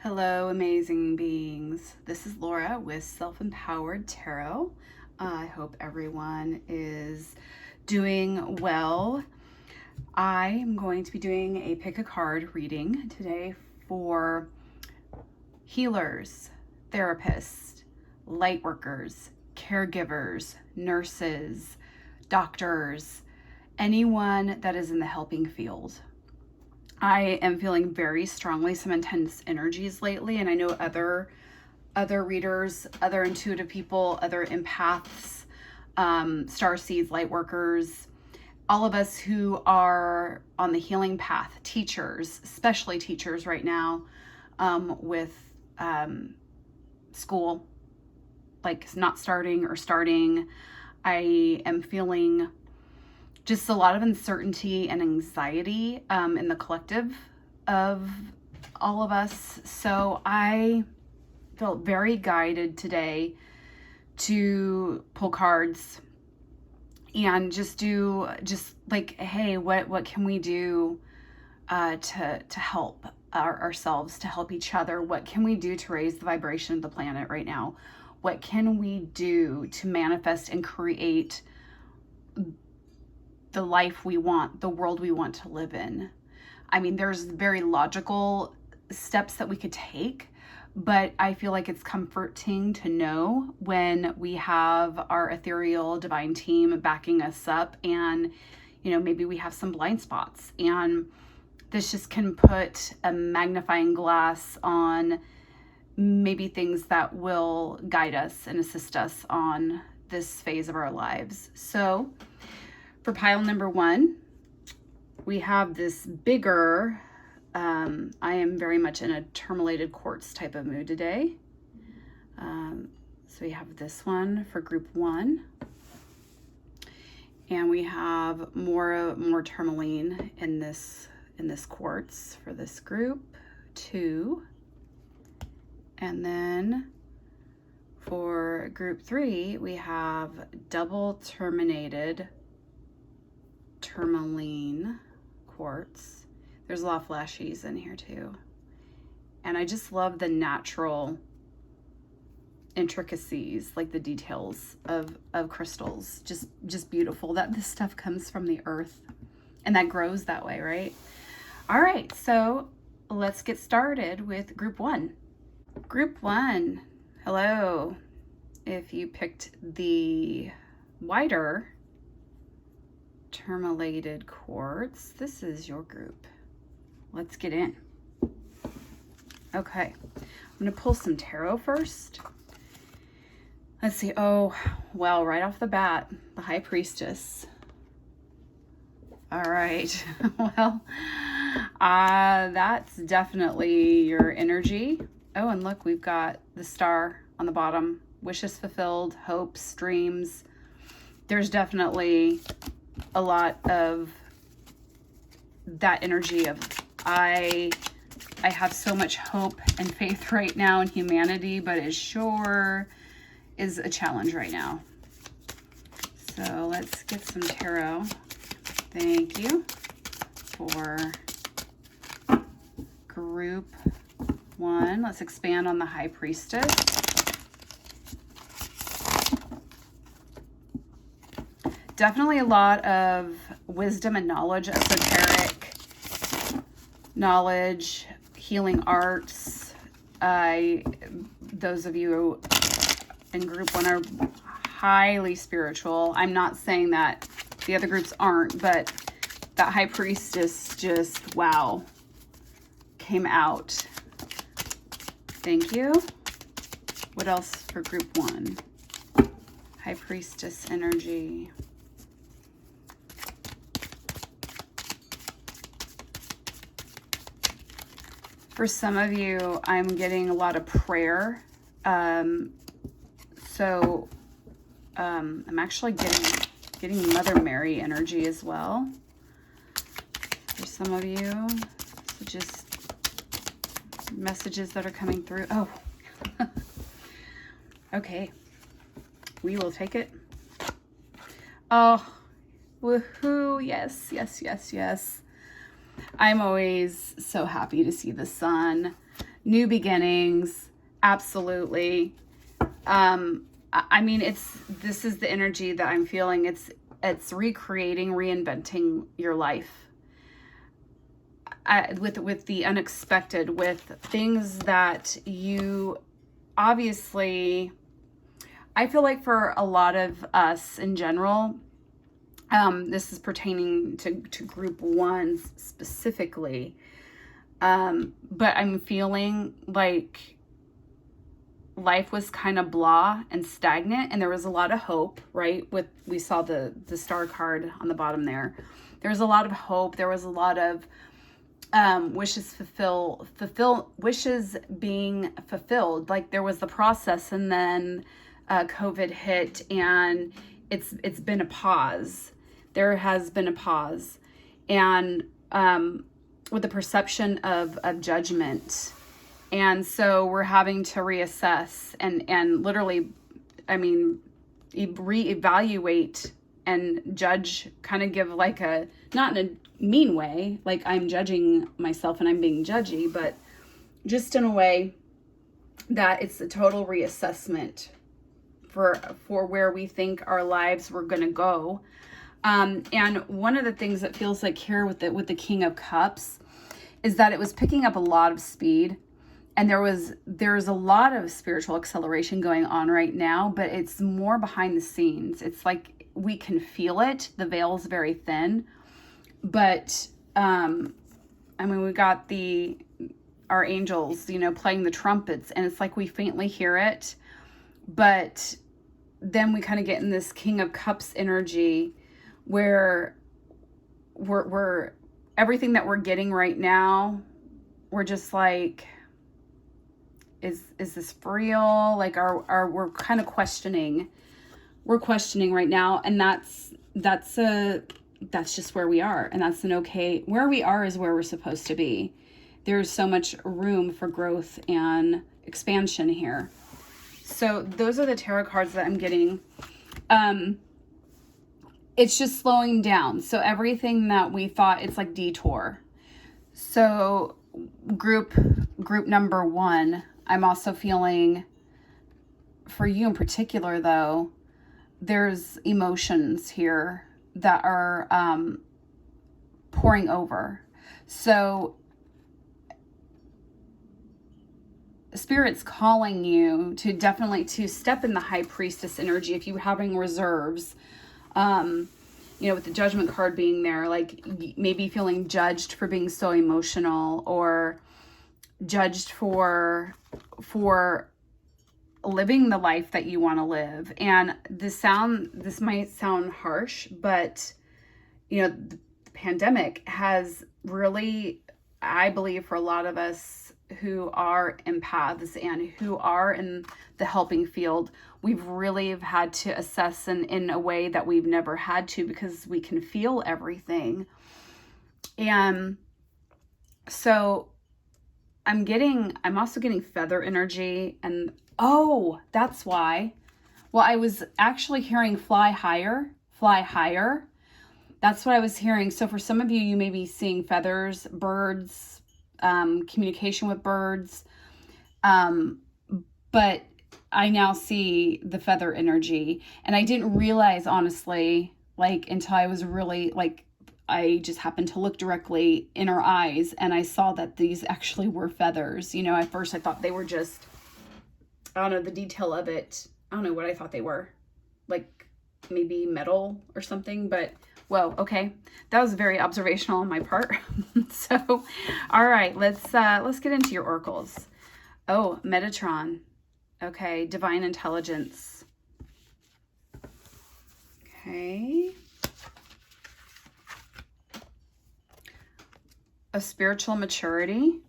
Hello, amazing beings. This is Laura with Self-Empowered Tarot. I hope everyone is doing well. I am going to be doing a pick a card reading today for healers, therapists, lightworkers, caregivers, nurses, doctors, anyone that is in the helping field. I am feeling very strongly some intense energies lately, and I know other readers, other intuitive people, other empaths, starseeds, lightworkers, all of us who are on the healing path, teachers, especially teachers right now, with school, like not starting or starting. I am feeling just a lot of uncertainty and anxiety in the collective of all of us. So I felt very guided today to pull cards and just like, hey, what can we do to help ourselves, to help each other? What can we do to raise the vibration of the planet right now? What can we do to manifest and create the life we want, the world we want to live in? I mean, there's very logical steps that we could take, but I feel like it's comforting to know when we have our ethereal divine team backing us up, and maybe we have some blind spots, and this just can put a magnifying glass on maybe things that will guide us and assist us on this phase of our lives. So for pile number one, we have this bigger, I am very much in a tourmalated quartz type of mood today. So we have this one for group one. And we have more tourmaline in this quartz for this group two. And then for group three, we have double terminated tourmaline quartz. There's a lot of flashies in here too, and I just love the natural intricacies, like the details of crystals. Just beautiful that this stuff comes from the earth and that grows that way, right? All right, so let's get started with group one. Group one, hello. If you picked the wider tourmalated quartz, this is your group. Let's get in. Okay, I'm gonna pull some tarot first. Let's see. Oh, well, right off the bat, the High Priestess. All right. Well, that's definitely your energy. Oh, and look, we've got the star on the bottom. Wishes fulfilled, hopes, dreams. There's definitely a lot of that energy of I have so much hope and faith right now in humanity, but it sure is a challenge right now. So let's get some tarot. Thank you for group one. Let's expand on the High Priestess. Definitely a lot of wisdom and knowledge, esoteric knowledge, healing arts. Those of you in group one are highly spiritual. I'm not saying that the other groups aren't, but that High Priestess just, wow, came out. Thank you. What else for group one? High Priestess energy. For some of you, I'm getting a lot of prayer. So I'm actually getting Mother Mary energy as well. For some of you, so just messages that are coming through. Oh, okay. We will take it. Oh, woohoo. Yes, yes, yes, yes. I'm always so happy to see the sun New beginnings. Absolutely. I mean, this is the energy that I'm feeling. It's recreating, reinventing your life. With the unexpected, with things that you obviously, I feel like for a lot of us in general, this is pertaining to group ones specifically, but I'm feeling like life was kind of blah and stagnant, and there was a lot of hope, right? We saw the star card on the bottom there. There was a lot of hope. There was a lot of wishes wishes being fulfilled. Like there was the process, and then COVID hit, and it's been a pause. There has been a pause, and with the perception of judgment. And so we're having to reassess and literally, I mean, reevaluate and judge, kind of give like a, not in a mean way, like I'm judging myself and I'm being judgy, but just in a way that it's a total reassessment for where we think our lives were going to go. And one of the things that feels like here with the King of Cups is that it was picking up a lot of speed. And there's a lot of spiritual acceleration going on right now, but it's more behind the scenes. It's like we can feel it. The veil's very thin. But I mean, we got our angels, playing the trumpets, and it's like we faintly hear it. But then we kind of get in this King of Cups energy where we're everything that we're getting right now, we're just like, is this for real? Like we're kind of questioning. We're questioning right now, and that's just where we are, and that's where we are is where we're supposed to be. There's so much room for growth and expansion here. So those are the tarot cards that I'm getting. It's just slowing down. So everything that we thought, it's like detour. So group number 1, I'm also feeling, for you in particular though, there's emotions here that are pouring over. So Spirit's calling you to definitely to step in the High Priestess energy if you're having reserves. With the Judgment card being there, like maybe feeling judged for being so emotional, or judged for living the life that you want to live. And this might sound harsh, but the pandemic has really, I believe, for a lot of us who are empaths and who are in the helping field, we've really had to assess in a way that we've never had to, because we can feel everything. And so I'm also getting feather energy, and that's why. Well, I was actually hearing fly higher. That's what I was hearing. So for some of you, you may be seeing feathers, birds, communication with birds. But I now see the feather energy, and I didn't realize, honestly, like until I was really like, I just happened to look directly in her eyes, and I saw that these actually were feathers. At first I thought they were just, I don't know the detail of it. I don't know what I thought they were, like maybe metal or something, but whoa, okay. That was very observational on my part. So, all right, let's get into your oracles. Oh, Metatron. Okay, divine intelligence. Okay. A spiritual maturity.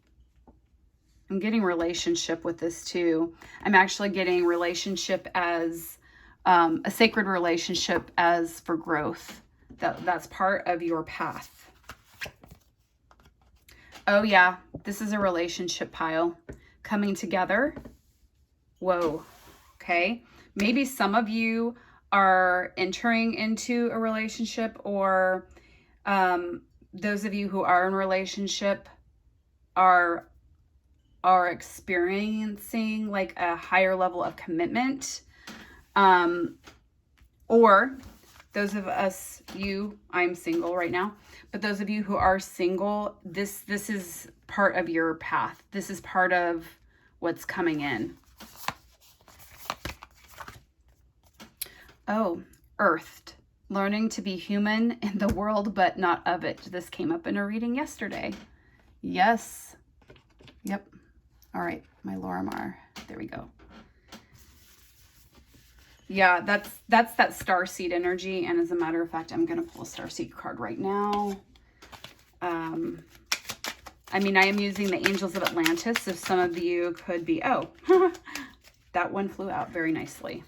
I'm getting relationship with this too. I'm actually getting relationship as a sacred relationship as for growth. That's part of your path. Oh yeah, this is a relationship pile coming together. Whoa. Okay. Maybe some of you are entering into a relationship, or those of you who are in a relationship are are experiencing like a higher level of commitment. Or those of us, I'm single right now, but those of you who are single, this is part of your path. This is part of what's coming in. Oh, earthed. Learning to be human in the world, but not of it. This came up in a reading yesterday. Yes. Yep. All right. My Lorimar. There we go. Yeah, that's that starseed energy. And as a matter of fact, I'm going to pull a starseed card right now. I mean, I am using the Angels of Atlantis. If some of you could be, oh, that one flew out very nicely.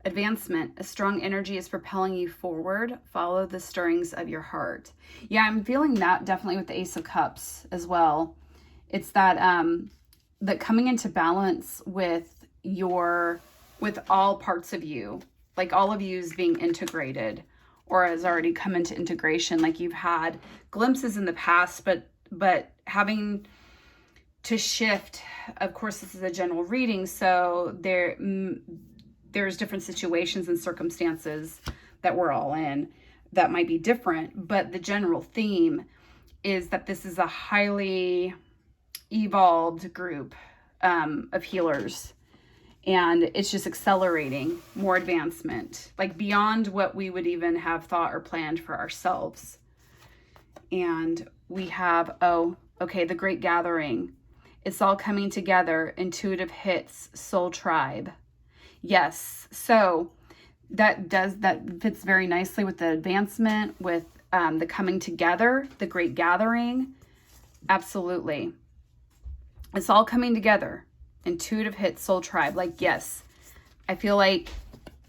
Advancement. A strong energy is propelling you forward. Follow the stirrings of your heart. Yeah, I'm feeling that definitely with the Ace of Cups as well. It's that that coming into balance with all parts of you, like all of you is being integrated or has already come into integration. Like you've had glimpses in the past, but having to shift. Of course, this is a general reading, so there's different situations and circumstances that we're all in that might be different, but the general theme is that this is a highly evolved group of healers, and it's just accelerating more advancement, like beyond what we would even have thought or planned for ourselves. And we have, the Great Gathering. It's all coming together. Intuitive hits, soul tribe. Yes, so that fits very nicely with the advancement, with the coming together, the Great Gathering. Absolutely. It's all coming together. Intuitive hit, soul tribe. Like, yes, I feel like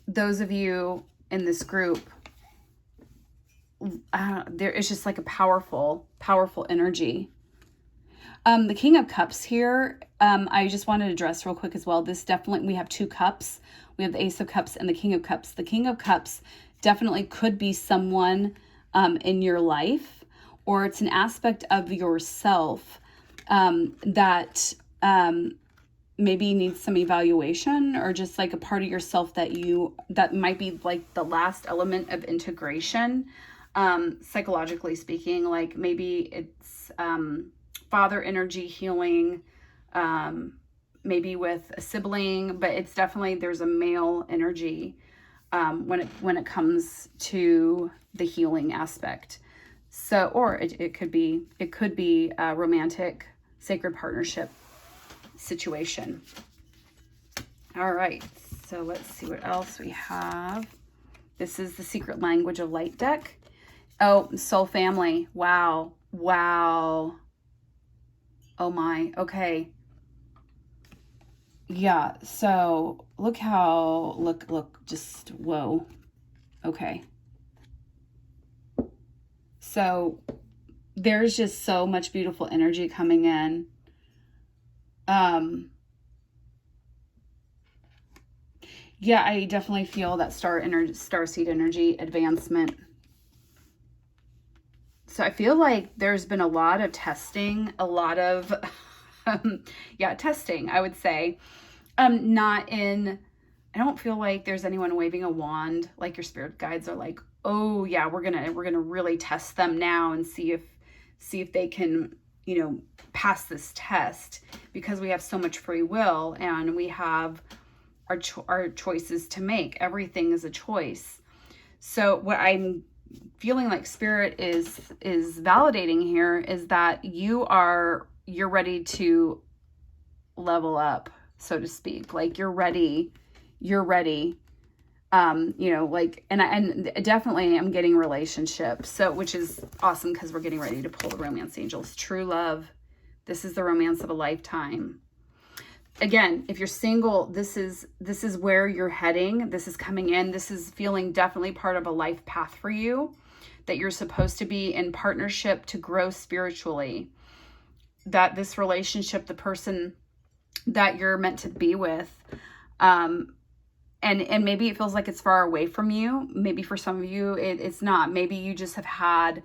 those of you in this group, it's just like a powerful, powerful energy. The King of Cups here, I just wanted to address real quick as well. This definitely, we have two cups. We have the Ace of Cups and the King of Cups. The King of Cups definitely could be someone in your life, or it's an aspect of yourself that maybe needs some evaluation, or just like a part of yourself that might be like the last element of integration, psychologically speaking. Like maybe it's father energy healing, maybe with a sibling, but it's definitely, there's a male energy when it comes to the healing aspect. So, or it could be a romantic sacred partnership situation. All right, so let's see what else we have. This is the Secret Language of Light deck. Oh, soul family. Wow. Oh my. Okay. Yeah. So look, just whoa. Okay. So there's just so much beautiful energy coming in. Yeah, I definitely feel that starseed energy advancement. So I feel like there's been a lot of testing, a lot of, testing, I would say. I don't feel like there's anyone waving a wand, like your spirit guides are like, oh yeah, we're gonna really test them now and see if they can, pass this test, because we have so much free will and we have our choices to make. Everything is a choice. So what I'm feeling like spirit is validating here is that you're ready to level up, so to speak. Like you're ready. And definitely I'm getting relationships. So, which is awesome, because we're getting ready to pull the romance angels. True love. This is the romance of a lifetime. Again, if you're single, this is where you're heading. This is coming in. This is feeling definitely part of a life path for you, that you're supposed to be in partnership to grow spiritually. That this relationship, the person that you're meant to be with, and maybe it feels like it's far away from you. Maybe for some of you, it's not. Maybe you just have had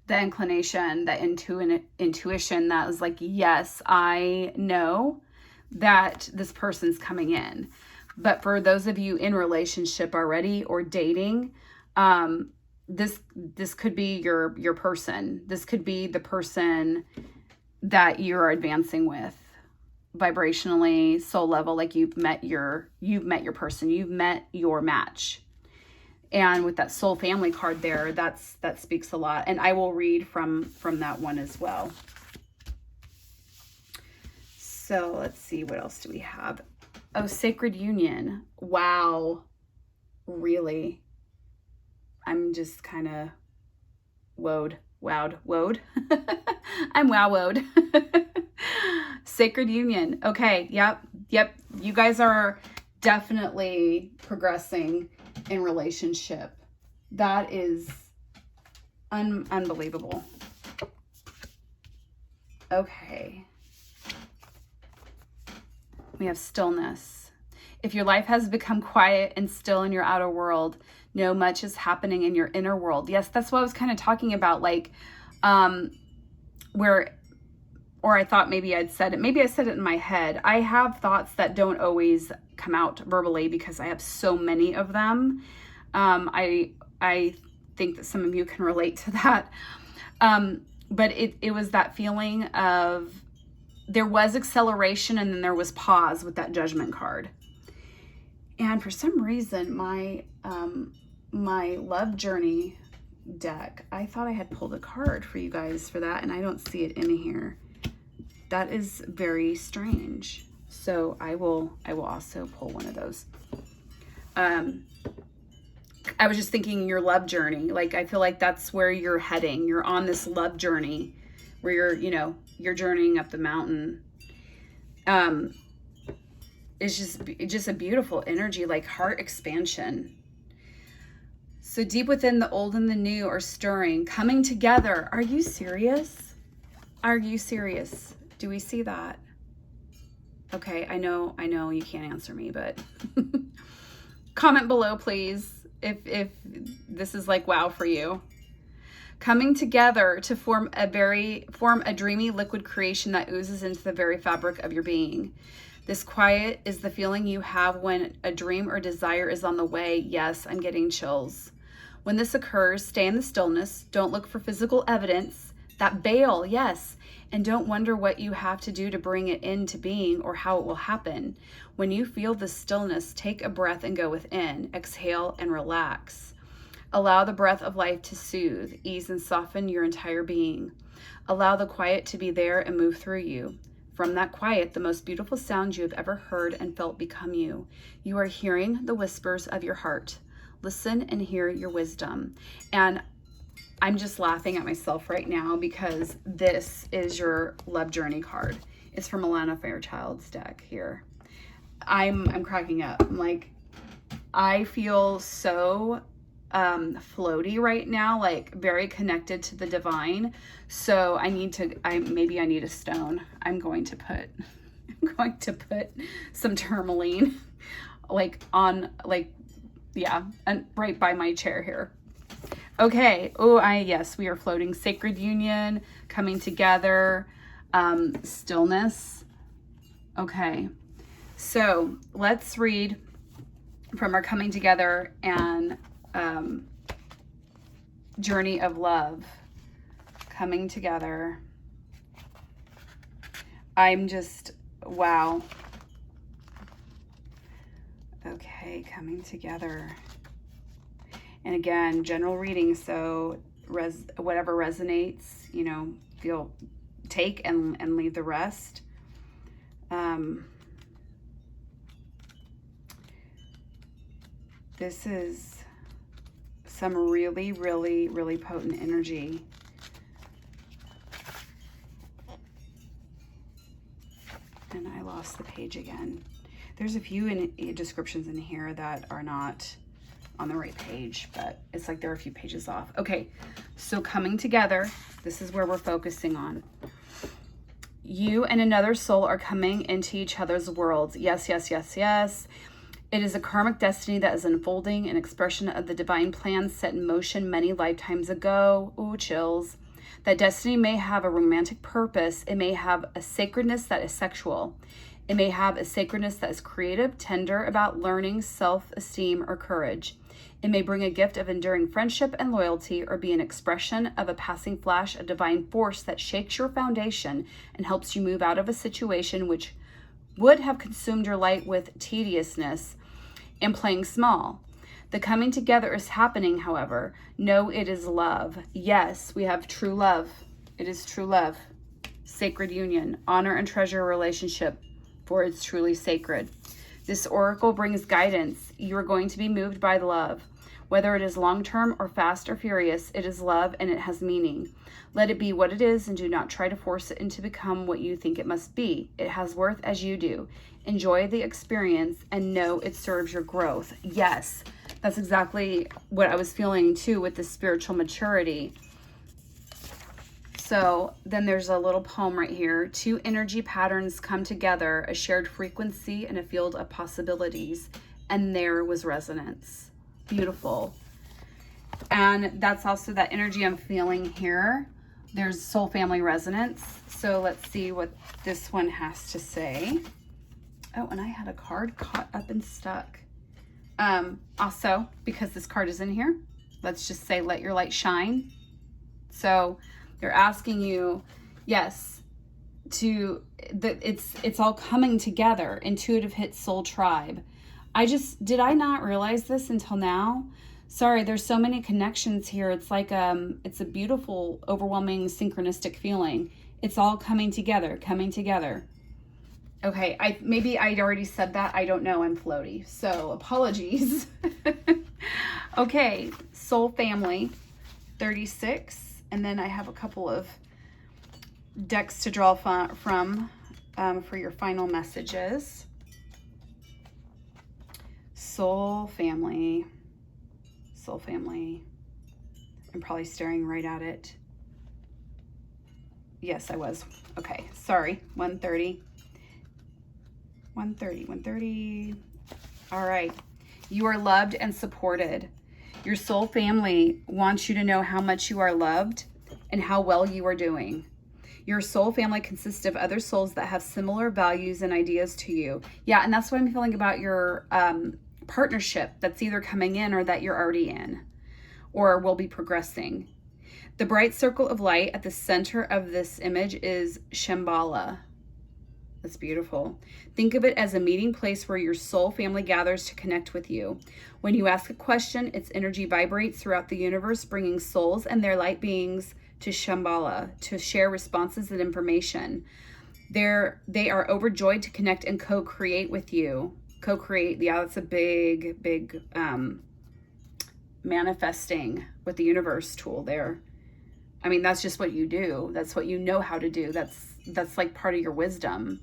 the inclination, the intuition that was like, yes, I know that this person's coming in. But for those of you in relationship already or dating, this could be your person. This could be the person that you're advancing with vibrationally, soul level, like you've met your person, you've met your match. And with that soul family card there, that speaks a lot. And I will read from that one as well. So let's see, what else do we have? Oh, sacred union. Wow. Really? I'm just kind of wowed. I'm wowed. Sacred union. Okay. Yep. You guys are definitely progressing in relationship. That is unbelievable. Okay. We have stillness. If your life has become quiet and still in your outer world, know much is happening in your inner world. Yes, that's what I was kind of talking about, like, or I thought maybe I'd said it. Maybe I said it in my head. I have thoughts that don't always come out verbally because I have so many of them. I think that some of you can relate to that. But it was that feeling of, there was acceleration and then there was pause with that judgment card. And for some reason, my love journey deck, I thought I had pulled a card for you guys for that, and I don't see it in here. That is very strange. So I will also pull one of those. I was just thinking your love journey. Like, I feel like that's where you're heading. You're on this love journey where you're journeying up the mountain. It's just a beautiful energy, like heart expansion. So deep within, the old and the new are stirring, coming together. Are you serious? Are you serious? Do we see that? Okay, I know you can't answer me, but comment below, please, if this is like wow for you. Coming together to form a dreamy liquid creation that oozes into the very fabric of your being. This quiet is the feeling you have when a dream or desire is on the way. Yes, I'm getting chills. When this occurs, stay in the stillness. Don't look for physical evidence. That bail, yes. And don't wonder what you have to do to bring it into being or how it will happen. When you feel the stillness, take a breath and go within. Exhale and relax. Allow the breath of life to soothe, ease, and soften your entire being. Allow the quiet to be there and move through you. From that quiet, the most beautiful sounds you have ever heard and felt become you. You are hearing the whispers of your heart. Listen and hear your wisdom. And I'm just laughing at myself right now because this is your love journey card. It's from Alana Fairchild's deck here. I'm cracking up. I'm like, I feel so floaty right now, like very connected to the divine. So maybe I need a stone. I'm going to put some tourmaline and right by my chair here. Okay. Oh, yes, we are floating. Sacred union, coming together, stillness. Okay. So let's read from our coming together and journey of love. Coming together. I'm just, wow. Okay, coming together. And again, general reading, so whatever resonates, take and leave the rest. This is some really, really, really potent energy. And I lost the page again. There's a few descriptions in here that are not on the right page, but it's like there are a few pages off. Okay, so coming together, this is where we're focusing on. You and another soul are coming into each other's worlds. Yes, yes, yes, yes. It is a karmic destiny that is unfolding, an expression of the divine plan set in motion many lifetimes ago. Ooh, chills. That destiny may have a romantic purpose. It may have a sacredness that is sexual. It may have a sacredness that is creative, tender, about learning, self-esteem, or courage. It may bring a gift of enduring friendship and loyalty, or be an expression of a passing flash, a divine force that shakes your foundation and helps you move out of a situation which would have consumed your light with tediousness and playing small. The coming together is happening, however. Know it is love. Yes, we have true love. It is true love. Sacred union. Honor and treasure a relationship, for it's truly sacred. This oracle brings guidance. You are going to be moved by love. Whether it is long-term or fast or furious, it is love and it has meaning. Let it be what it is and do not try to force it into become what you think it must be. It has worth as you do. Enjoy the experience and know it serves your growth. Yes, that's exactly what I was feeling too with the spiritual maturity. So then there's a little poem right here. Two energy patterns come together, a shared frequency and a field of possibilities. And there was resonance. Beautiful. And that's also that energy I'm feeling here. There's soul family resonance. So let's see what this one has to say. Oh, and I had a card caught up and stuck. Also, because this card is in here, let's just say, let your light shine. So they're asking you, yes, it's all coming together. Intuitive hit soul tribe. Did I not realize this until now? Sorry, there's so many connections here. It's like, it's a beautiful, overwhelming, synchronistic feeling. It's all coming together. Okay, maybe I'd already said that. I don't know, I'm floaty. So apologies. Okay, soul family, 36. And then I have a couple of decks to draw from for your final messages. Soul family. I'm probably staring right at it. Yes, I was. Okay, sorry. 130. All right. You are loved and supported. Your soul family wants you to know how much you are loved and how well you are doing. Your soul family consists of other souls that have similar values and ideas to you. Yeah, and that's what I'm feeling about your partnership that's either coming in or that you're already in or will be progressing. The bright circle of light at the center of this image is Shambhala. That's beautiful. Think of it as a meeting place where your soul family gathers to connect with you. When you ask a question, its energy vibrates throughout the universe, bringing souls and their light beings to Shambhala to share responses and information. They are overjoyed to connect and co-create with you. Co-create, yeah, that's a big manifesting with the universe tool there. I mean, that's just what you do. That's what you know how to do. That's like part of your wisdom.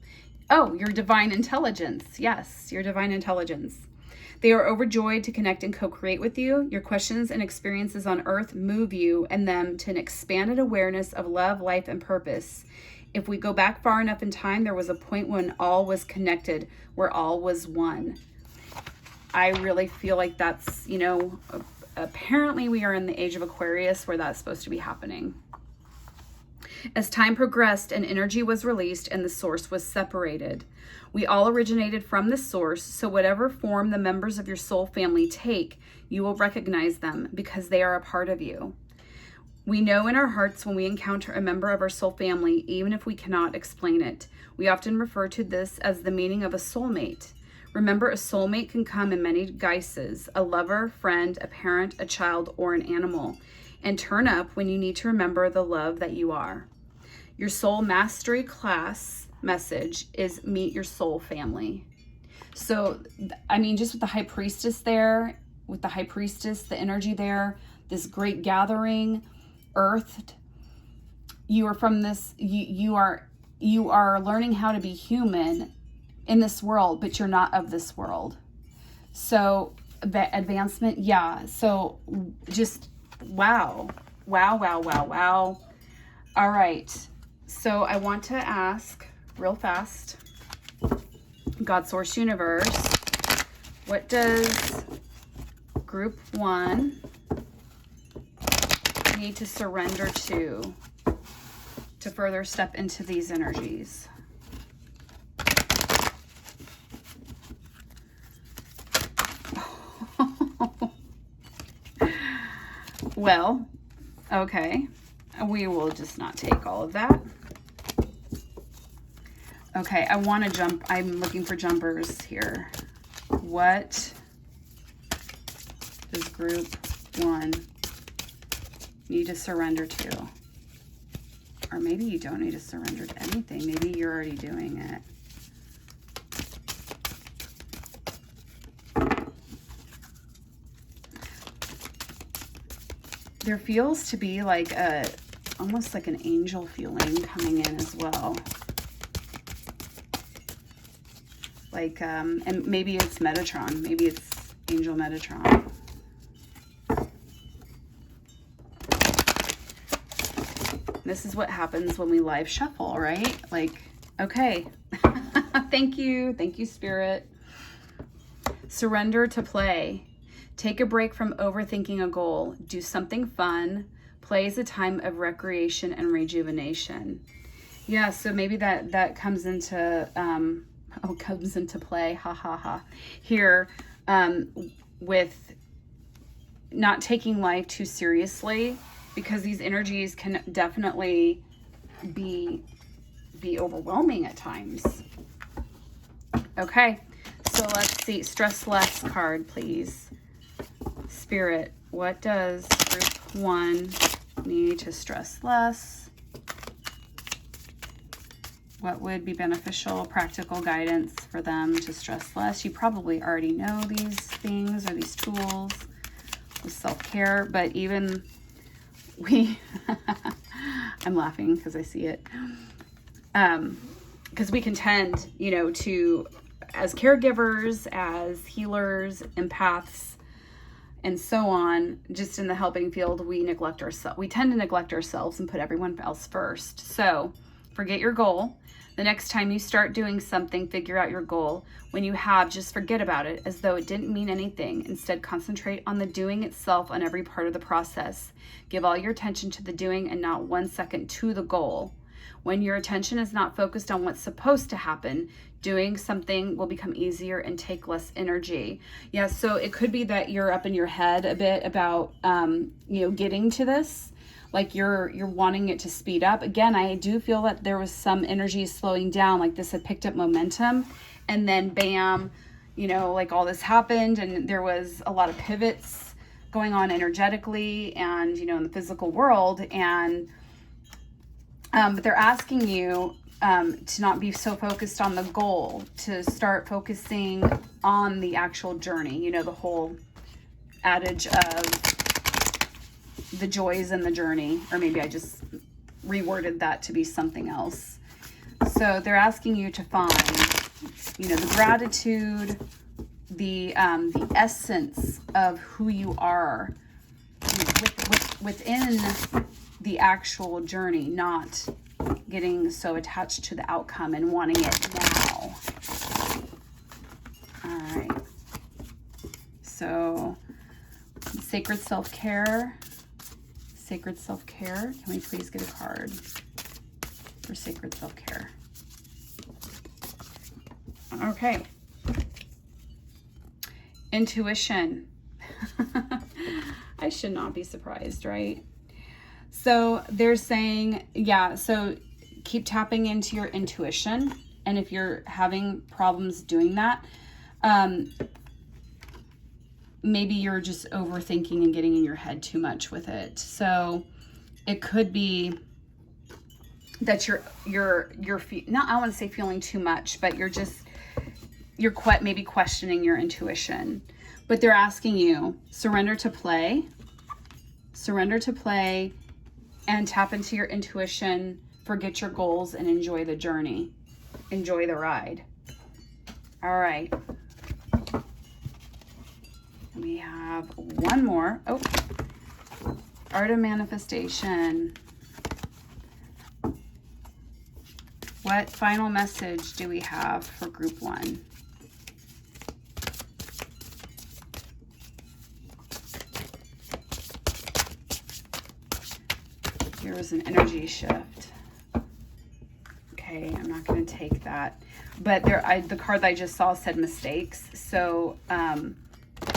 Oh, your divine intelligence. Yes, your divine intelligence. They are overjoyed to connect and co-create with you. Your questions and experiences on earth move you and them to an expanded awareness of love, life, and purpose. If we go back far enough in time, there was a point when all was connected, where all was one. I really feel like that's, apparently we are in the age of Aquarius where that's supposed to be happening. As time progressed and energy was released and the source was separated, we all originated from the source, so whatever form the members of your soul family take, you will recognize them because they are a part of you. We know in our hearts when we encounter a member of our soul family, even if we cannot explain it. We often refer to this as the meaning of a soulmate. Remember, a soulmate can come in many guises: a lover, friend, a parent, a child, or an animal, and turn up when you need to remember the love that you are. Your soul mastery class message is meet your soul family. So, I mean, just with the high priestess there, the energy there, this great gathering, earthed, you are from this, you are learning how to be human in this world, but you're not of this world. So the advancement, yeah. So just wow. All right. So I want to ask real fast, God, Source, Universe, what does group 1 need to surrender to? to further step into these energies? Well, okay. We will just not take all of that. Okay, I want to jump. I'm looking for jumpers here. What does group 1 need to surrender to? Or maybe you don't need to surrender to anything. Maybe you're already doing it. There feels to be like almost like an angel feeling coming in as well. Like, and maybe it's Metatron. Maybe it's Angel Metatron. This is what happens when we live shuffle, right? Like, okay. Thank you. Thank you, Spirit. Surrender to play. Take a break from overthinking a goal. Do something fun. Play is a time of recreation and rejuvenation. Yeah, so maybe that comes into comes into play. Ha ha ha. Here, with not taking life too seriously, because these energies can definitely be overwhelming at times. Okay, so let's see. Stress less card, please. Spirit, what does group 1 need to stress less? What would be beneficial, practical guidance for them to stress less? You probably already know these things or these tools with self-care, but even I'm laughing because I see it. Because we can tend, you know, to, as caregivers, as healers, empaths, and so on, just in the helping field, we neglect ourselves. We tend to neglect ourselves and put everyone else first. So forget your goal. The next time you start doing something, figure out your goal. When you have, just forget about it as though it didn't mean anything. Instead, concentrate on the doing itself, on every part of the process. Give all your attention to the doing and not 1 second to the goal. When your attention is not focused on what's supposed to happen, doing something will become easier and take less energy. Yeah, so it could be that you're up in your head a bit about, you know, getting to this. Like you're wanting it to speed up. Again, I do feel that there was some energy slowing down, like this had picked up momentum, and then bam, you know, like all this happened, and there was a lot of pivots going on energetically and, you know, in the physical world. And but they're asking you to not be so focused on the goal, to start focusing on the actual journey. You know, the whole adage of the joys in the journey, or maybe I just reworded that to be something else. So they're asking you to find, you know, the gratitude, the essence of who you are within the actual journey, not getting so attached to the outcome and wanting it now. All right. So sacred self-care. Sacred self-care. Can we please get a card for sacred self-care? Okay. Intuition. I should not be surprised, right? So they're saying, yeah, so keep tapping into your intuition. And if you're having problems doing that, maybe you're just overthinking and getting in your head too much with it. So it could be that you're not, I want to say feeling too much, but you're maybe questioning your intuition. But they're asking you, surrender to play, and tap into your intuition, forget your goals, and enjoy the journey. Enjoy the ride. All right. We have one more. Oh, Art of Manifestation. What final message do we have for group 1? Here was an energy shift. Okay, I'm not going to take that. But the card that I just saw said mistakes. So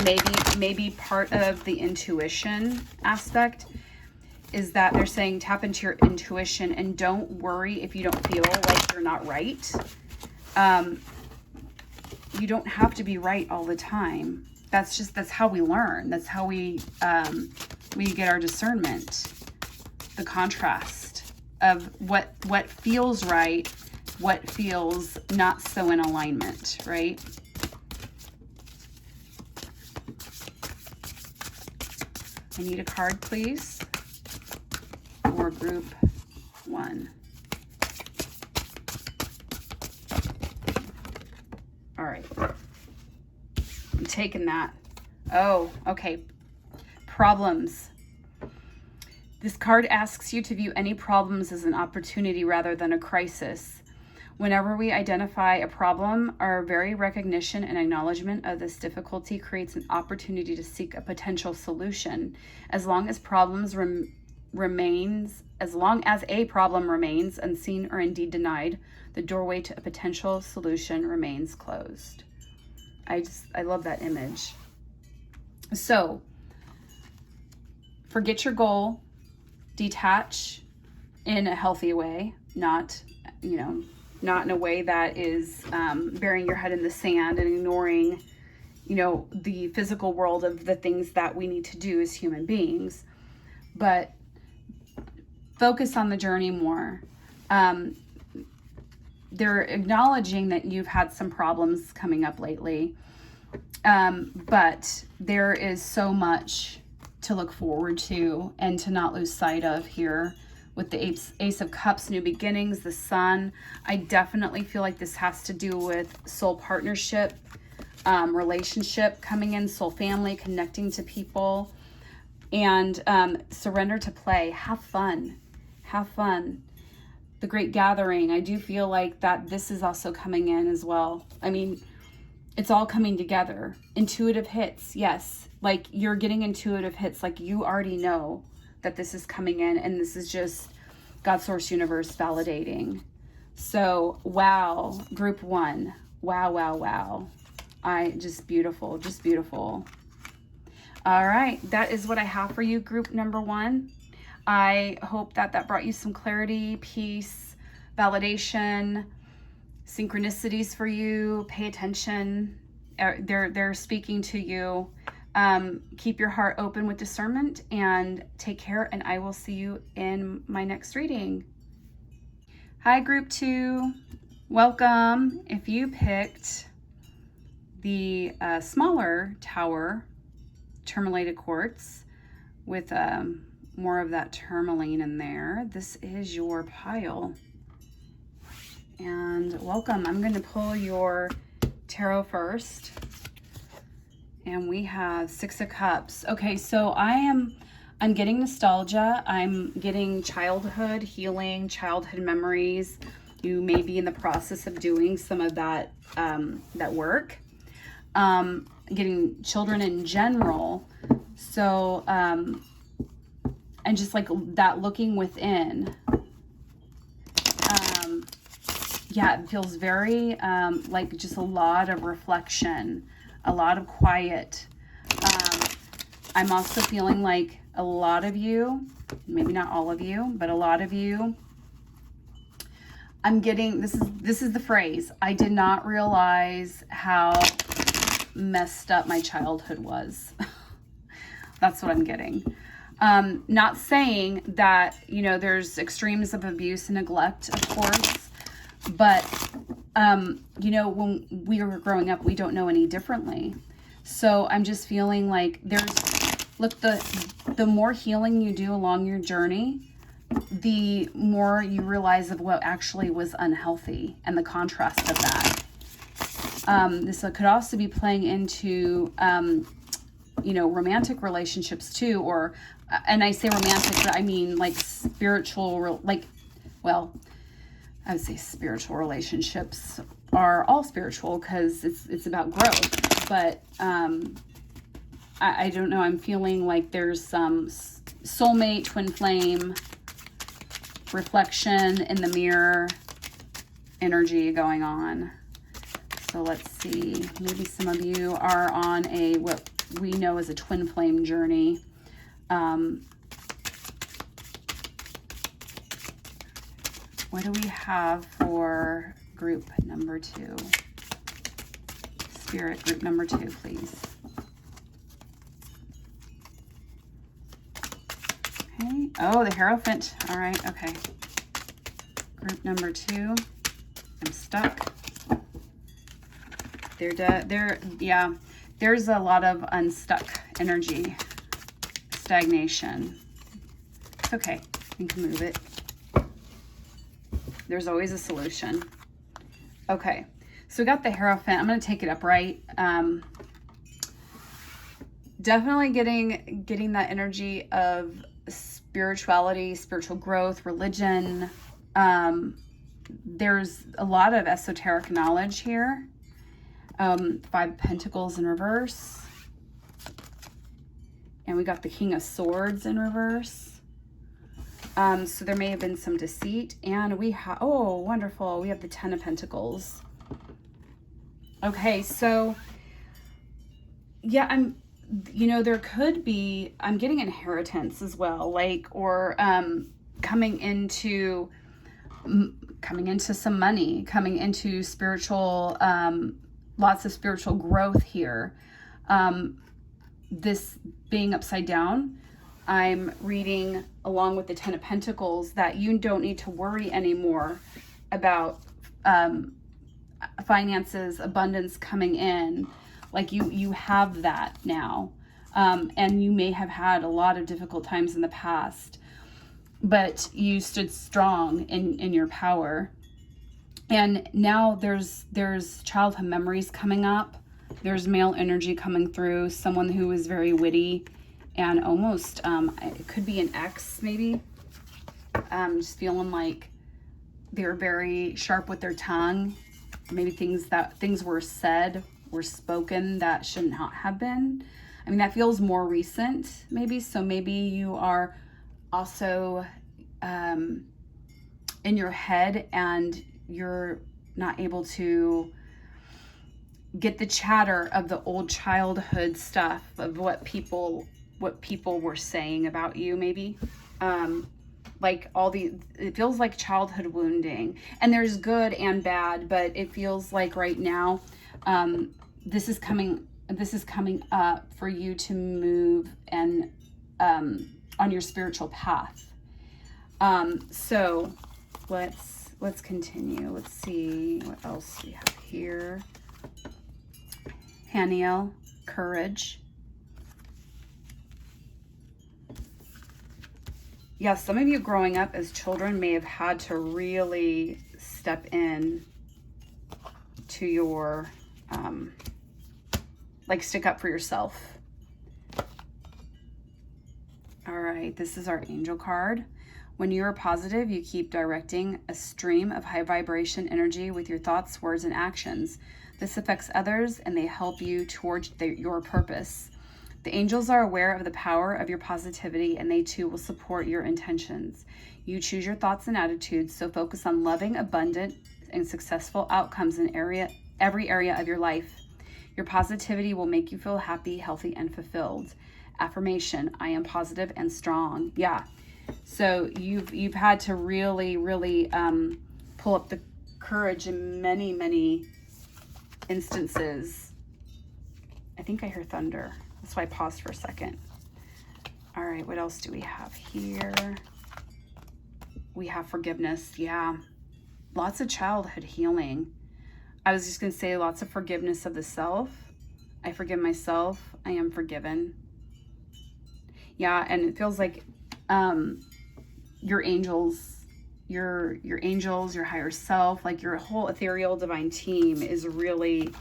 maybe part of the intuition aspect is that they're saying tap into your intuition and don't worry if you don't feel like you're not right. You don't have to be right all the time. That's how we learn. That's how we get our discernment. The contrast of what feels right, what feels not so in alignment, right? I need a card, please, for group 1. All right. I'm taking that. Oh, okay. Problems. This card asks you to view any problems as an opportunity rather than a crisis. Whenever we identify a problem, our very recognition and acknowledgement of this difficulty creates an opportunity to seek a potential solution. As long as a problem remains unseen or indeed denied, the doorway to a potential solution remains closed. I love that image. So, forget your goal, detach in a healthy way, not in a way that is burying your head in the sand and ignoring, the physical world of the things that we need to do as human beings, but focus on the journey more. They're acknowledging that you've had some problems coming up lately, but there is so much to look forward to and to not lose sight of here with the Ace of Cups, new beginnings, the Sun. I definitely feel like this has to do with soul partnership, relationship coming in, soul family, connecting to people, and surrender to play. Have fun. The Great Gathering, I do feel like that this is also coming in as well. I mean, it's all coming together. Intuitive hits, yes. Like you're getting intuitive hits, like you already know that this is coming in, and this is just God, Source, Universe validating. So, wow, group 1. Wow. Just beautiful. All right, that is what I have for you, group number 1. I hope that brought you some clarity, peace, validation, synchronicities for you. Pay attention. They're speaking to you. Keep your heart open with discernment and take care, and I will see you in my next reading. Hi, group 2. Welcome. If you picked the smaller tower tourmalated quartz with more of that tourmaline in there, this is your pile. And welcome. I'm going to pull your tarot first. And we have 6 of Cups. Okay, so I'm getting nostalgia. I'm getting childhood healing, childhood memories. You may be in the process of doing some of that work. Getting children in general. So, and just like that looking within. Yeah, it feels very like just a lot of reflection, a lot of quiet. I'm also feeling like a lot of you, maybe not all of you, but a lot of you, I'm getting, this is the phrase, I did not realize how messed up my childhood was. That's what I'm getting. Not saying that, there's extremes of abuse and neglect, of course, but, when we were growing up, we don't know any differently. So I'm just feeling like look, the more healing you do along your journey, the more you realize of what actually was unhealthy and the contrast of that. This could also be playing into, romantic relationships too, and I say romantic, but I mean like spiritual, I would say spiritual relationships are all spiritual because it's about growth, but I don't know, I'm feeling like there's some soulmate, twin flame, reflection in the mirror, energy going on. So let's see, maybe some of you are on a, what we know as a twin flame journey. What do we have for group number 2? Spirit, group number 2, please. Okay. Oh, the Hierophant. All right. Okay. Group number 2. I'm stuck. Yeah. There's a lot of unstuck energy, stagnation. It's okay. You can move it. There's always a solution. Okay. So we got the Hierophant. I'm going to take it upright. Definitely getting that energy of spirituality, spiritual growth, religion. There's a lot of esoteric knowledge here. 5 Pentacles in reverse. And we got the King of Swords in reverse. So there may have been some deceit. And we have, oh, wonderful. We have the 10 of Pentacles. Okay, so yeah, there could be, I'm getting inheritance as well, like, or coming into some money, coming into spiritual, lots of spiritual growth here. This being upside down, I'm reading along with the 10 of Pentacles that you don't need to worry anymore about finances, abundance coming in. Like you have that now. And you may have had a lot of difficult times in the past, but you stood strong in your power. And now there's childhood memories coming up. There's male energy coming through, someone who is very witty and almost, it could be an ex maybe. Just feeling like they're very sharp with their tongue. Maybe things were said, were spoken that should not have been. I mean, that feels more recent maybe. So maybe you are also in your head and you're not able to get the chatter of the old childhood stuff of what people were saying about you maybe. Like it feels like childhood wounding, and there's good and bad, but it feels like right now, this is coming up for you to move and, on your spiritual path. So let's continue. Let's see what else we have here. Haniel, courage. Yeah, some of you growing up as children may have had to really step in to your, stick up for yourself. All right, this is our angel card. When you are positive, you keep directing a stream of high vibration energy with your thoughts, words, and actions. This affects others and they help you towards your purpose. The angels are aware of the power of your positivity and they too will support your intentions. You choose your thoughts and attitudes, so focus on loving, abundant, and successful outcomes in every area of your life. Your positivity will make you feel happy, healthy, and fulfilled. Affirmation, I am positive and strong. Yeah. So you've had to really, really pull up the courage in many, many instances. I think I hear thunder. That's why I paused for a second. All right, what else do we have here? We have forgiveness. Yeah. Lots of childhood healing. I was just going to say lots of forgiveness of the self. I forgive myself. I am forgiven. Yeah, and it feels like your angels, your higher self, like your whole ethereal divine team is really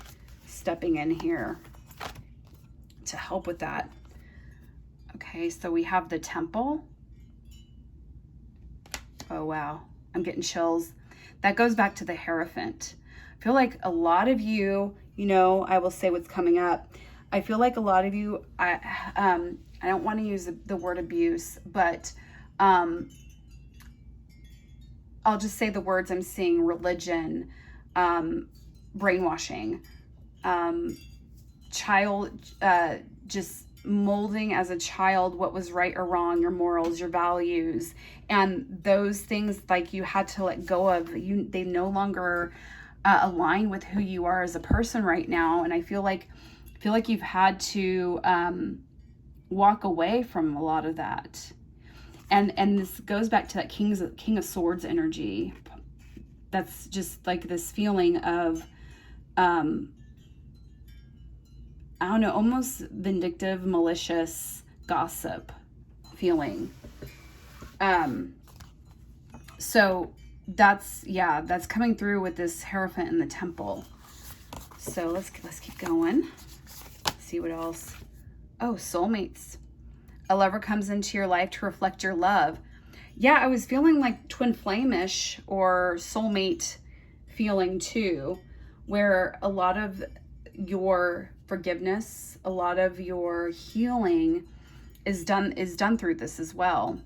stepping in here to help with that. Okay, so we have the Temple. Oh, wow. I'm getting chills. That goes back to the Hierophant. I feel like a lot of you, I will say what's coming up. I feel like a lot of you, I don't want to use the word abuse, but I'll just say the words I'm seeing: religion, brainwashing, child, just molding as a child what was right or wrong, your morals, your values, and those things like you had to let go of. They no longer align with who you are as a person right now. And I feel like you've had to walk away from a lot of that. And this goes back to that King of Swords energy. That's just like this feeling of I don't know, almost vindictive, malicious gossip feeling. So that's coming through with this Hierophant in the temple. So let's keep going. See what else. Oh, soulmates. A lover comes into your life to reflect your love. Yeah, I was feeling like twin flame-ish or soulmate feeling too, where a lot of your forgiveness, a lot of your healing is done through this as well.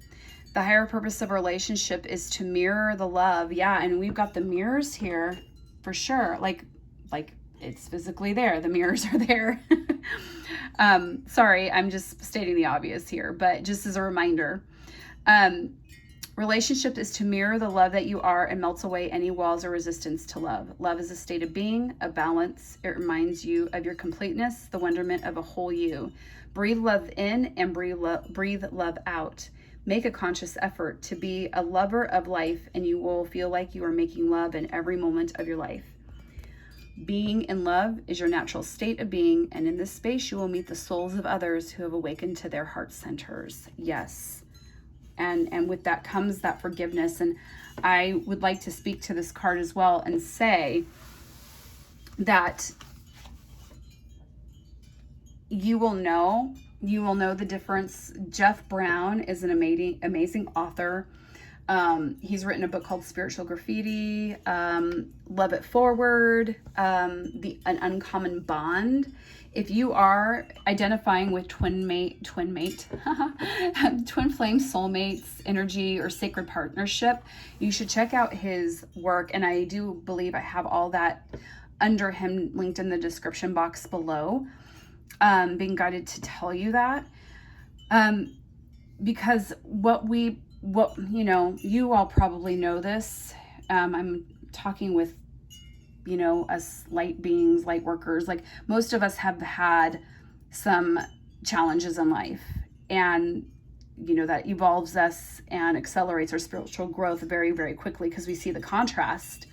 The higher purpose of a relationship is to mirror the love. Yeah, and we've got the mirrors here for sure. Like it's physically there. The mirrors are there. Sorry, I'm just stating the obvious here, but just as a reminder. Relationship is to mirror the love that you are and melts away any walls or resistance to love. Love is a state of being, a balance. It reminds you of your completeness, the wonderment of a whole you. Breathe love in and breathe love out. Make a conscious effort to be a lover of life, and you will feel like you are making love in every moment of your life. Being in love is your natural state of being, and in this space you will meet the souls of others who have awakened to their heart centers. Yes. And with that comes that forgiveness. And I would like to speak to this card as well and say that you will know the difference. Jeff Brown is an amazing author. He's written a book called Spiritual Graffiti, Love It Forward, An Uncommon Bond. If you are identifying with twin flame, soulmates, energy, or sacred partnership, you should check out his work. And I do believe I have all that under him linked in the description box below. Being guided to tell you that. Because you all probably know this. I'm talking with, us light beings, light workers. Like most of us have had some challenges in life, and that evolves us and accelerates our spiritual growth very, very quickly because we see the contrast.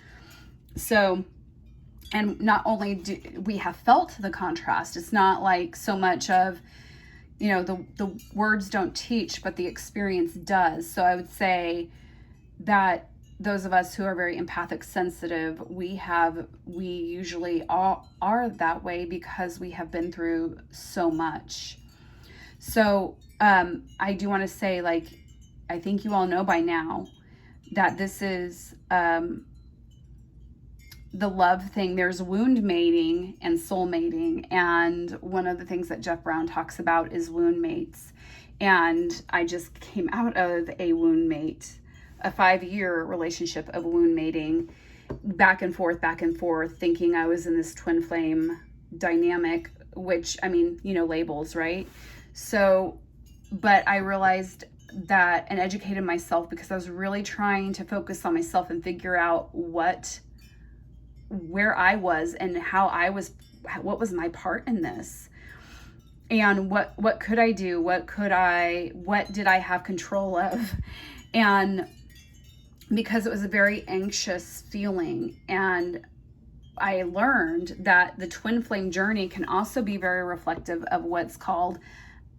So, and not only do we have felt the contrast, it's not like so much of, the words don't teach, but the experience does. So I would say that those of us who are very empathic sensitive, we usually all are that way because we have been through so much. So I do want to say, I think you all know by now that this is the love thing. There's wound mating and soul mating. And one of the things that Jeff Brown talks about is wound mates. And I just came out of a wound mate, a 5-year relationship of wound mating, back and forth, thinking I was in this twin flame dynamic, which, labels, right? So, but I realized that and educated myself because I was really trying to focus on myself and figure out where I was and what was my part in this, and what could I do? What did I have control of? And because it was a very anxious feeling, and I learned that the twin flame journey can also be very reflective of what's called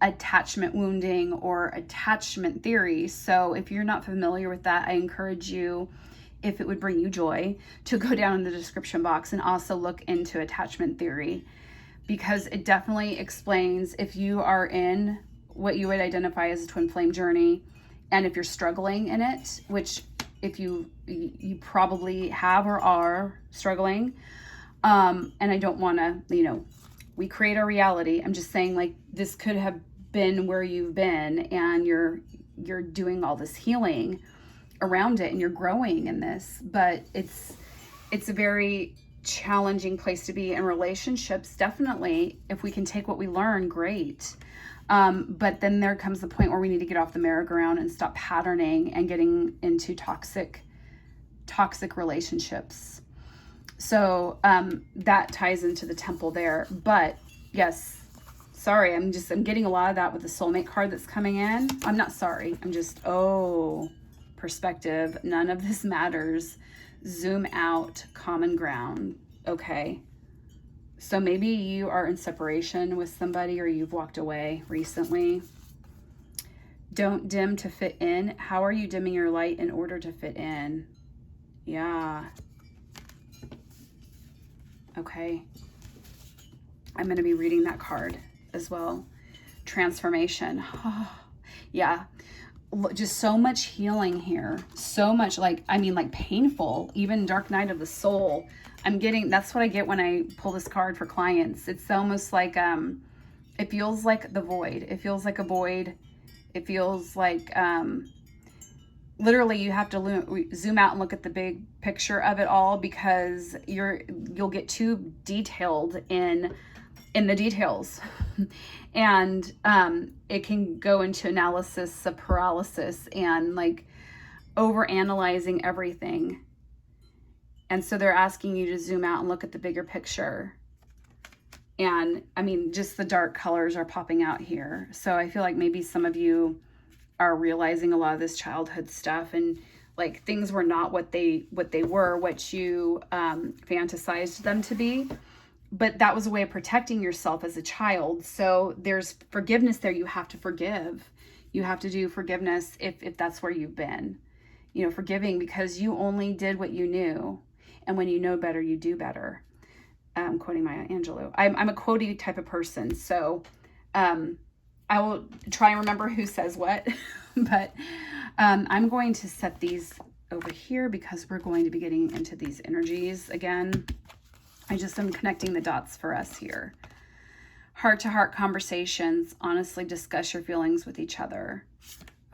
attachment wounding or attachment theory. So if you're not familiar with that, I encourage you, if it would bring you joy, to go down in the description box and also look into attachment theory, because it definitely explains if you are in what you would identify as a twin flame journey, and if you're struggling in it, which if you probably have or are struggling, and I don't want to, we create our reality. I'm just saying, this could have been where you've been, and you're doing all this healing. around it and you're growing in this, but it's a very challenging place to be in relationships. Definitely, if we can take what we learn, great. But then there comes the point where we need to get off the merry-go-round and stop patterning and getting into toxic relationships. So that ties into the temple there. But yes, sorry, I'm getting a lot of that with the soulmate card that's coming in. I'm not sorry. I'm just, perspective. None of this matters. Zoom out, common ground. Okay. So maybe you are in separation with somebody or you've walked away recently. Don't dim to fit in. How are you dimming your light in order to fit in? Yeah. Okay. I'm going to be reading that card as well. Transformation. Yeah. Just so much healing here. So much, like painful, even dark night of the soul. That's what I get when I pull this card for clients. It's almost like, it feels like the void. It feels like a void. It feels like, literally you have to zoom out and look at the big picture of it all, because you'll get too detailed in the details. And it can go into analysis of paralysis and like over analyzing everything. And so they're asking you to zoom out and look at the bigger picture. And just the dark colors are popping out here. So I feel like maybe some of you are realizing a lot of this childhood stuff, and like things were not what they were, what you fantasized them to be. But that was a way of protecting yourself as a child. So there's forgiveness there. You have to forgive. You have to do forgiveness if that's where you've been. Forgiving because you only did what you knew. And when you know better, you do better. I'm quoting Maya Angelou. I'm a quotey type of person. So I will try and remember who says what. But I'm going to set these over here because we're going to be getting into these energies again. I just am connecting the dots for us here. Heart-to-heart conversations. Honestly discuss your feelings with each other.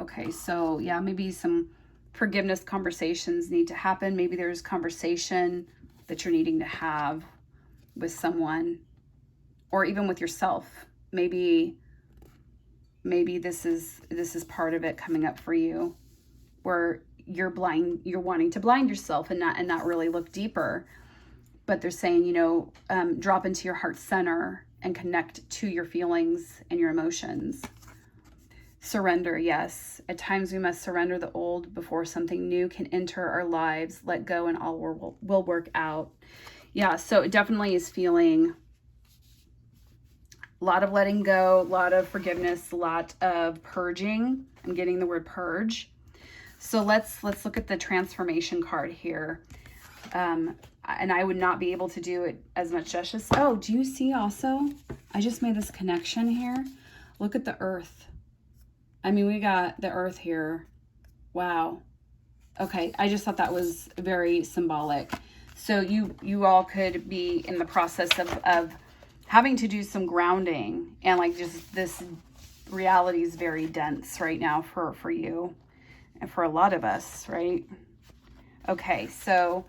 Okay, so yeah, maybe some forgiveness conversations need to happen. Maybe there's conversation that you're needing to have with someone, or even with yourself. Maybe this is part of it coming up for you, where you're wanting to blind yourself and not really look deeper. But they're saying, drop into your heart center and connect to your feelings and your emotions. Surrender, yes. At times we must surrender the old before something new can enter our lives. Let go and all will work out. Yeah, so it definitely is feeling a lot of letting go, a lot of forgiveness, a lot of purging. I'm getting the word purge. So let's look at the transformation card here. And I would not be able to do it as much justice. Oh, do you see also? I just made this connection here. Look at the earth. We got the earth here. Wow. Okay, I just thought that was very symbolic. So you all could be in the process of having to do some grounding, and like just this reality is very dense right now for you and for a lot of us, right? Okay, so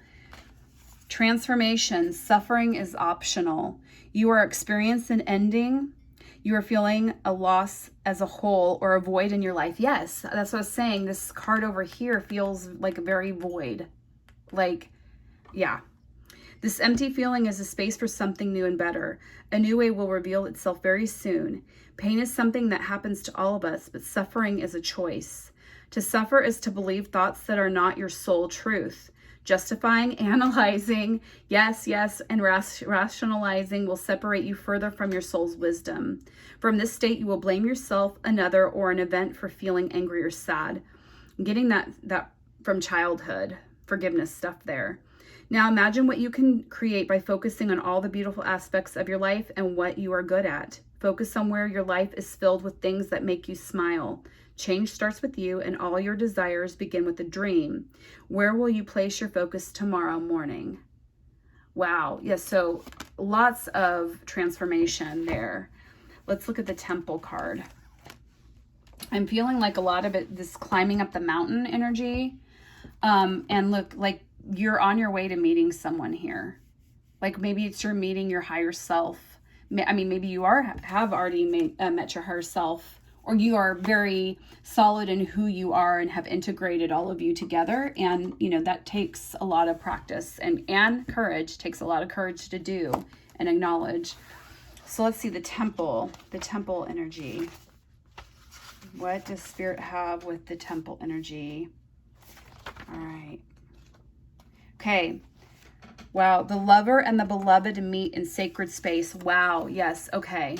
transformation. Suffering is optional. You are experiencing an ending. You are feeling a loss as a whole or a void in your life. Yes, that's what I was saying. This card over here feels like a very void. Like, yeah. This empty feeling is a space for something new and better. A new way will reveal itself very soon. Pain is something that happens to all of us, but suffering is a choice. To suffer is to believe thoughts that are not your soul truth. Justifying, analyzing, yes, and rationalizing will separate you further from your soul's wisdom. From this state, you will blame yourself, another, or an event for feeling angry or sad. I'm getting that from childhood, forgiveness stuff there. Now imagine what you can create by focusing on all the beautiful aspects of your life and what you are good at. Focus on where your life is filled with things that make you smile. Change starts with you, and all your desires begin with a dream. Where will you place your focus tomorrow morning? Wow. Yes, so lots of transformation there. Let's look at the temple card. I'm feeling like a lot of it, this climbing up the mountain energy. And look, like you're on your way to meeting someone here. Like maybe it's you're meeting your higher self. I mean, maybe you have already met your higher self, or you are very solid in who you are and have integrated all of you together. And, you know, that takes a lot of practice and courage, takes a lot of courage to do and acknowledge. So let's see the temple energy. What does Spirit have with the temple energy? All right. Okay. Wow. The lover and the beloved meet in sacred space. Wow. Yes. Okay.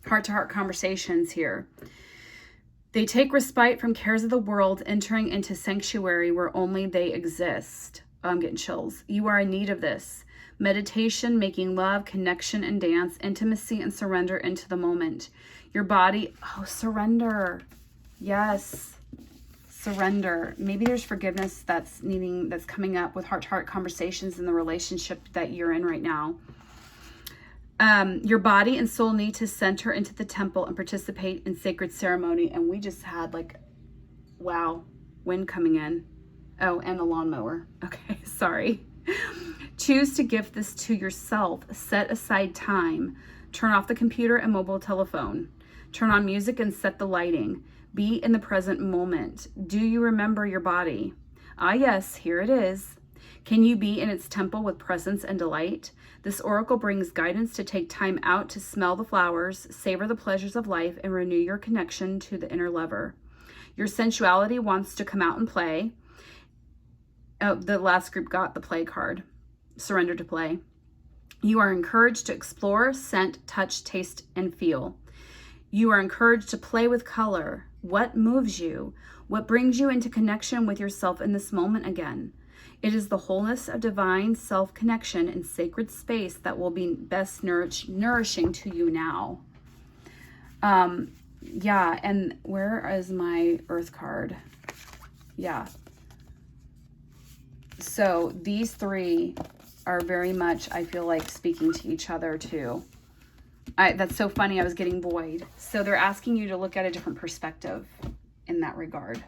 Heart-to-heart conversations here. They take respite from cares of the world, entering into sanctuary where only they exist. Oh, I'm getting chills. You are in need of this. Meditation, making love, connection and dance, intimacy and surrender into the moment. Your body, surrender. Yes. Surrender. Maybe there's forgiveness that's coming up with heart-to-heart conversations in the relationship that you're in right now. Your body and soul need to center into the temple and participate in sacred ceremony. And we just had wow, wind coming in. Oh, and a lawnmower. Okay, sorry. Choose to give this to yourself. Set aside time. Turn off the computer and mobile telephone. Turn on music and set the lighting. Be in the present moment. Do you remember your body? Ah, yes, here it is. Can you be in its temple with presence and delight? This oracle brings guidance to take time out to smell the flowers, savor the pleasures of life, and renew your connection to the inner lover. Your sensuality wants to come out and play. Oh, the last group got the play card. Surrender to play. You are encouraged to explore, scent, touch, taste, and feel. You are encouraged to play with color. What moves you? What brings you into connection with yourself in this moment again? It is the wholeness of divine self-connection in sacred space that will be best nourishing to you now. Yeah, and where is my earth card? Yeah. So these three are very much, I feel like, speaking to each other too. That's so funny. I was getting void. So they're asking you to look at a different perspective in that regard.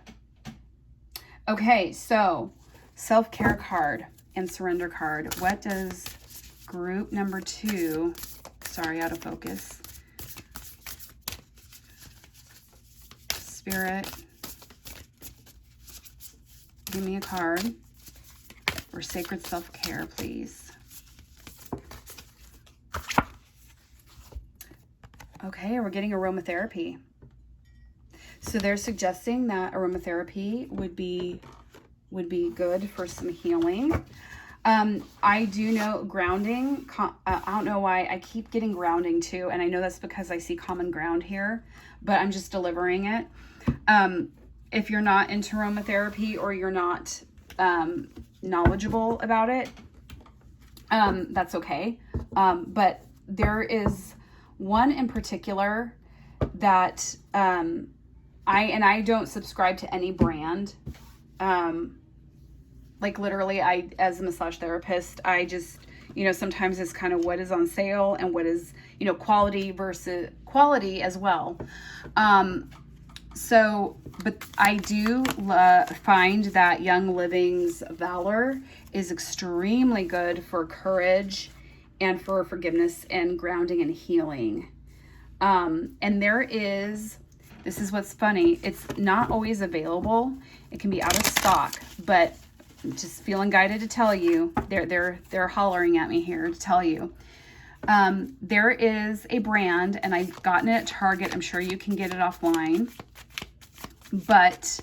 Okay, so self-care card and surrender card. What does group number 2, sorry, out of focus. Spirit, give me a card for sacred self-care, please. Okay, we're getting aromatherapy. So they're suggesting that aromatherapy would be good for some healing. I do know grounding. I don't know why I keep getting grounding too, and I know that's because I see common ground here, but I'm just delivering it. If you're not into aromatherapy or you're not knowledgeable about it, that's okay. But there is one in particular that I don't subscribe to any brand. Like literally, as a massage therapist, I just, sometimes it's kind of what is on sale and what is, quality versus quality as well. But I do find that Young Living's Valor is extremely good for courage and for forgiveness and grounding and healing. And this is what's funny. It's not always available. It can be out of stock, but I'm just feeling guided to tell you. They're hollering at me here to tell you. There is a brand, and I've gotten it at Target. I'm sure you can get it offline, but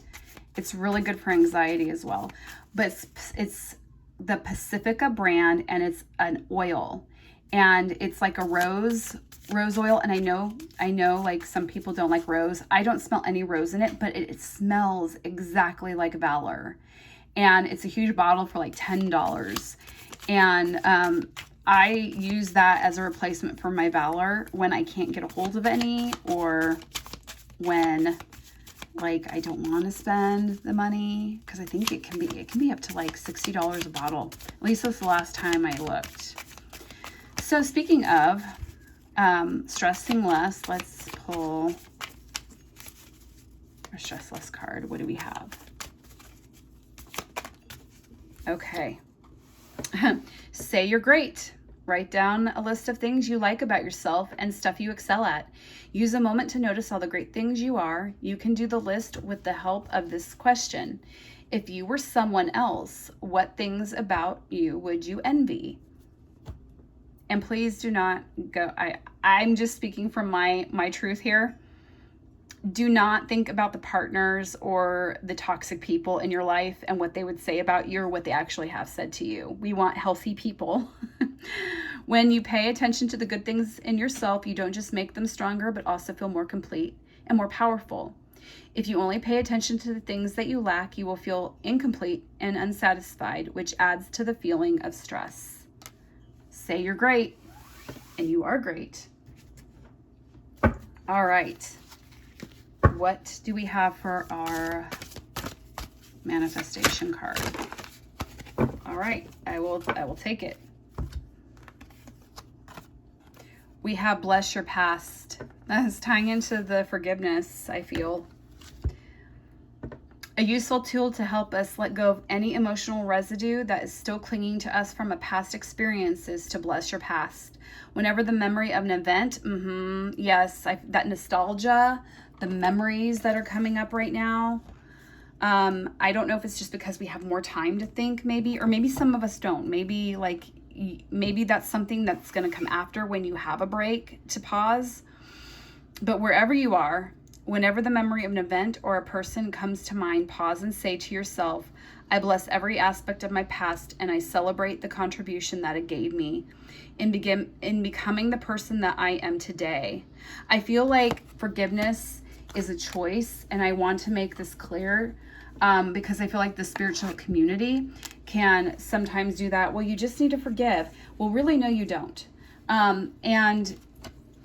it's really good for anxiety as well. But it's the Pacifica brand, and it's an oil, and it's like a rose oil. And I know like some people don't like rose. I don't smell any rose in it, but it smells exactly like Valor. And it's a huge bottle for like $10. And I use that as a replacement for my Valor when I can't get a hold of any, or when like I don't want to spend the money, because I think it can be up to like $60 a bottle. At least that's the last time I looked. So speaking of stressing less, let's pull a stress less card. What do we have? Okay. Say you're great. Write down a list of things you like about yourself and stuff you excel at. Use a moment to notice all the great things you are. You can do the list with the help of this question. If you were someone else, what things about you would you envy? And please do not go, I'm just speaking from my truth here. Do not think about the partners or the toxic people in your life and what they would say about you or what they actually have said to you. We want healthy people. When you pay attention to the good things in yourself, you don't just make them stronger, but also feel more complete and more powerful. If you only pay attention to the things that you lack, you will feel incomplete and unsatisfied, which adds to the feeling of stress. Say you're great, and you are great. All right. What do we have for our manifestation card? All right, I will take it. We have bless your past. That is tying into the forgiveness, I feel. A useful tool to help us let go of any emotional residue that is still clinging to us from a past experience is to bless your past. Whenever the memory of an event, that nostalgia, the memories that are coming up right now. I don't know if it's just because we have more time to think, maybe, or maybe some of us don't. Maybe that's something that's going to come after when you have a break to pause. But wherever you are, whenever the memory of an event or a person comes to mind, pause and say to yourself, I bless every aspect of my past and I celebrate the contribution that it gave me in becoming the person that I am today. I feel like forgiveness is a choice, and I want to make this clear because I feel like the spiritual community can sometimes do that. Well, you just need to forgive. Well, really, no, you don't. And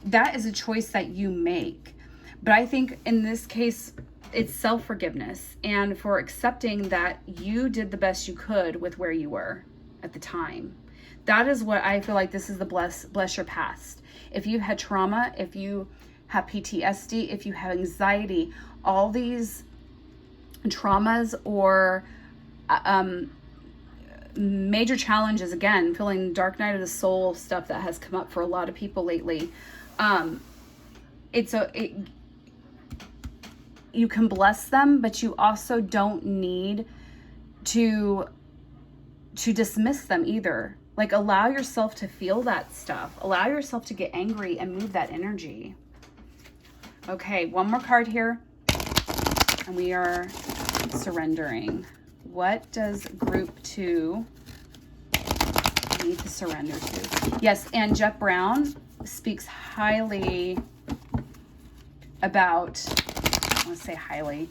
that is a choice that you make. But I think in this case, it's self-forgiveness and for accepting that you did the best you could with where you were at the time. That is what I feel like this is the bless your past. If you've had trauma, if you have PTSD, if you have anxiety, all these traumas or major challenges, again, feeling dark night of the soul stuff that has come up for a lot of people lately. You can bless them, but you also don't need to dismiss them either. Like, allow yourself to feel that stuff. Allow yourself to get angry and move that energy. Okay, one more card here. And we are surrendering. What does group 2 need to surrender to? Yes, and Jeff Brown speaks highly about, I want to say highly,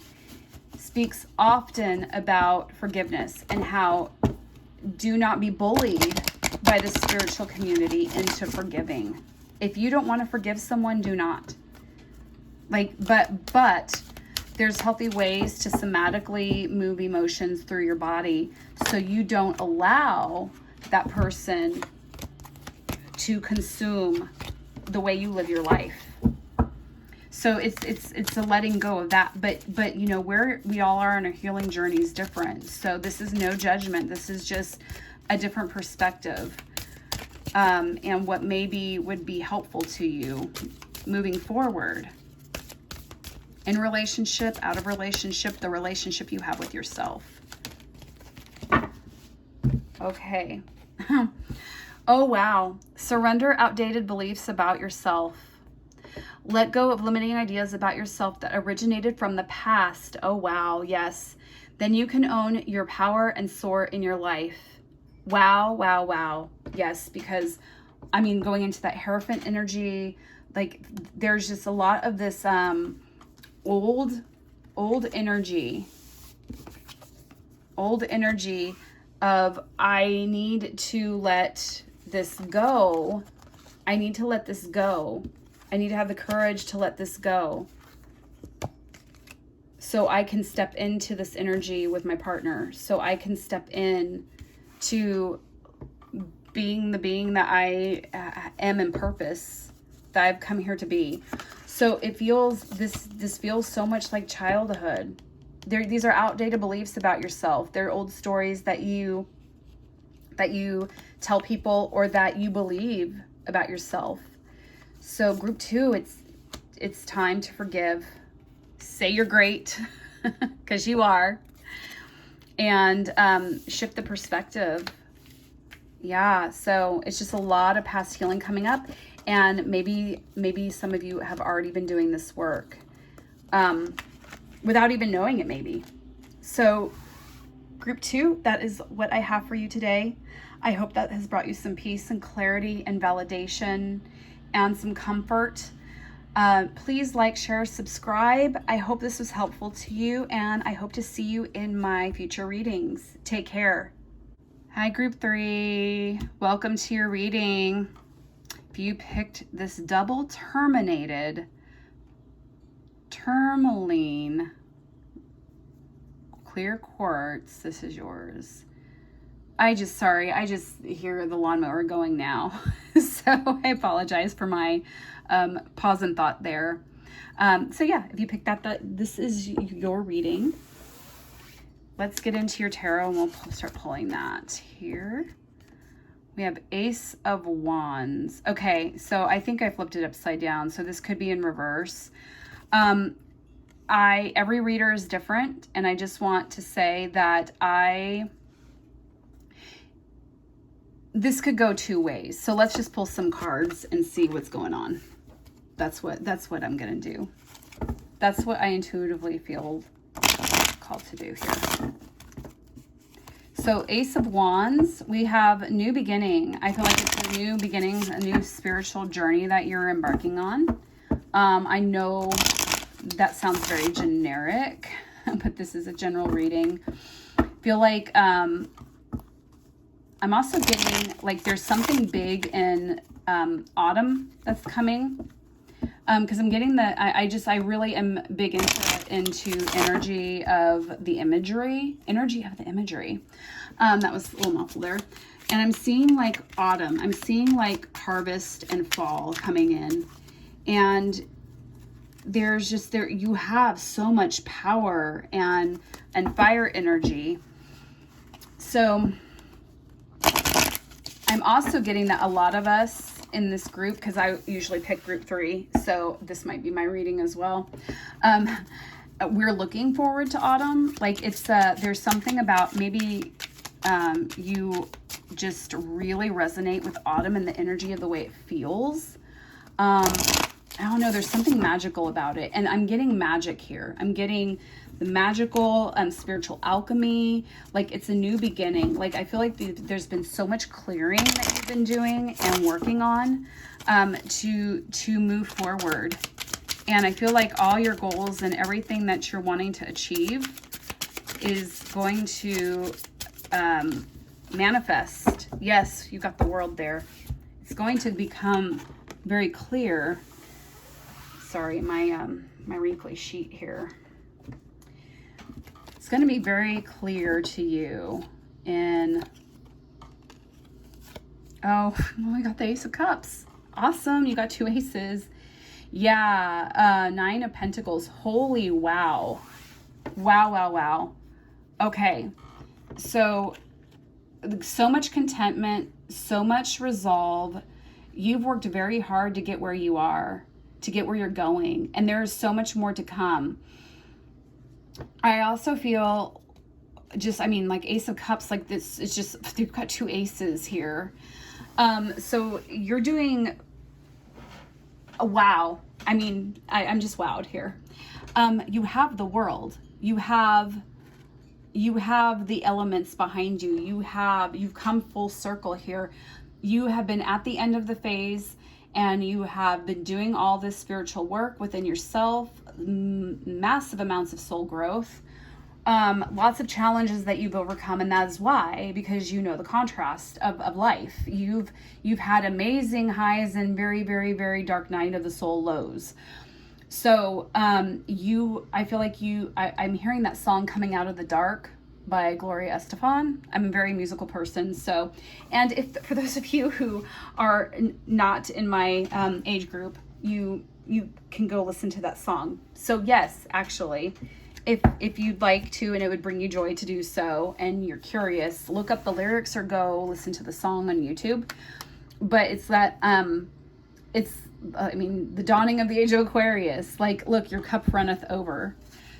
speaks often about forgiveness and how do not be bullied by the spiritual community into forgiving. If you don't want to forgive someone, do not. But there's healthy ways to somatically move emotions through your body so you don't allow that person to consume the way you live your life. So it's a letting go of that, but you know, where we all are on a healing journey is different. So this is no judgment. This is just a different perspective, and what maybe would be helpful to you moving forward in relationship, out of relationship, the relationship you have with yourself. Okay. Oh wow. Surrender outdated beliefs about yourself. Let go of limiting ideas about yourself that originated from the past. Oh, wow. Yes. Then you can own your power and soar in your life. Wow, wow, wow. Yes, because, I mean, going into that Hierophant energy, like, there's just a lot of this old energy of, I need to let this go. I need to let this go. I need to have the courage to let this go so I can step into this energy with my partner, so I can step in to being the being that I am in purpose, that I've come here to be. So it feels, this feels so much like childhood. These are outdated beliefs about yourself. They're old stories that you that you tell people or that you believe about yourself. So group 2, it's time to forgive. Say you're great, because you are. And shift the perspective. Yeah, so it's just a lot of past healing coming up. And maybe some of you have already been doing this work without even knowing it, maybe. So group 2, that is what I have for you today. I hope that has brought you some peace and clarity and validation and some comfort. Please like, share, subscribe. I hope this was helpful to you, and I hope to see you in my future readings. Take care. Hi, group 3. Welcome to your reading. If you picked this double terminated tourmaline clear quartz, this is yours. I just hear the lawnmower going now. So I apologize for my pause and thought there. So yeah, if you picked that, this is your reading. Let's get into your tarot and we'll start pulling that here. We have Ace of Wands. Okay, so I think I flipped it upside down, so this could be in reverse. Every reader is different, and I just want to say that this could go 2 ways. So let's just pull some cards and see what's going on. That's what I'm gonna do. That's what I intuitively feel called to do here. So Ace of Wands, we have new beginning. I feel like it's a new beginning, a new spiritual journey that you're embarking on. I know that sounds very generic, but this is a general reading. I feel like I'm also getting like there's something big in autumn that's coming. Because I'm getting I really am big into energy of the imagery. That was a little mouthful there. And I'm seeing like autumn. I'm seeing like harvest and fall coming in. And there's just you have so much power and fire energy. So I'm also getting that a lot of us in this group, because I usually pick group 3, so this might be my reading as well. We're looking forward to autumn. Like it's there's something about maybe you just really resonate with autumn and the energy of the way it feels. I don't know, there's something magical about it, and I'm getting magic here. I'm getting the magical spiritual alchemy. Like it's a new beginning. Like I feel like there's been so much clearing that you've been doing and working on to move forward. And I feel like all your goals and everything that you're wanting to achieve is going to manifest. Yes, you got the world there. It's going to become very clear. Sorry, my replay sheet here. It's going to be very clear to you in, oh, I got the Ace of Cups. Awesome, you got 2 aces. Yeah, 9 of Pentacles. Holy wow. Wow. Okay, so much contentment, so much resolve. You've worked very hard to get where you are, to get where you're going, and there's so much more to come. I also feel like Ace of Cups, like this is just, you've got 2 aces here. So you're doing, wow. I'm just wowed here. You have the world. You have the elements behind you. You've come full circle here. You have been at the end of the phase, and you have been doing all this spiritual work within yourself, massive amounts of soul growth, lots of challenges that you've overcome, and that is why, because you know the contrast of life. You've had amazing highs and very, very, very dark night of the soul lows. So I feel like I'm hearing that song Coming Out of the Dark by Gloria Estefan. I'm a very musical person, so, and if for those of you who are not in my age group, you can go listen to that song. So yes, actually, if you'd like to, and it would bring you joy to do so, and you're curious, look up the lyrics or go listen to the song on YouTube. But it's that, the dawning of the age of Aquarius. Like, look, your cup runneth over.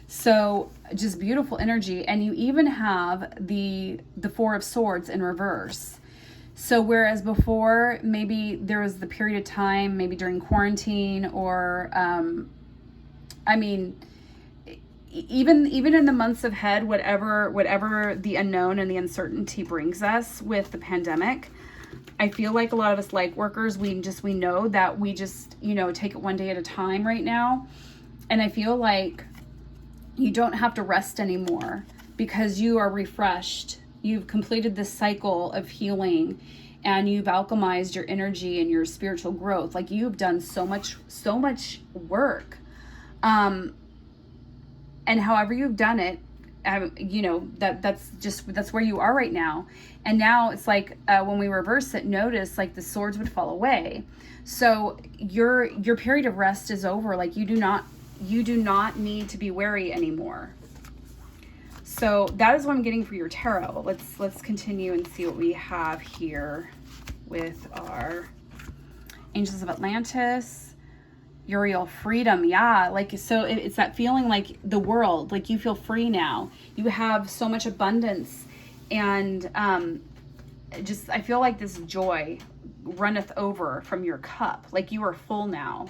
So just beautiful energy. And you even have the Four of Swords in reverse. So whereas before, maybe there was the period of time, maybe during quarantine, or, even in the months ahead, whatever the unknown and the uncertainty brings us with the pandemic, I feel like a lot of us light workers, we know that we just, take it one day at a time right now. And I feel like you don't have to rest anymore because you are refreshed. You've completed this cycle of healing and you've alchemized your energy and your spiritual growth. Like, you've done so much work. And however you've done it, that's where you are right now. And now it's like, when we reverse it, notice like the swords would fall away. So your period of rest is over. Like, you do not need to be wary anymore. So that is what I'm getting for your tarot. Let's continue and see what we have here with our Angels of Atlantis. Uriel, freedom. Yeah, like, so it's that feeling like the world, like you feel free now. You have so much abundance, and I feel like this joy runneth over from your cup. Like, you are full now.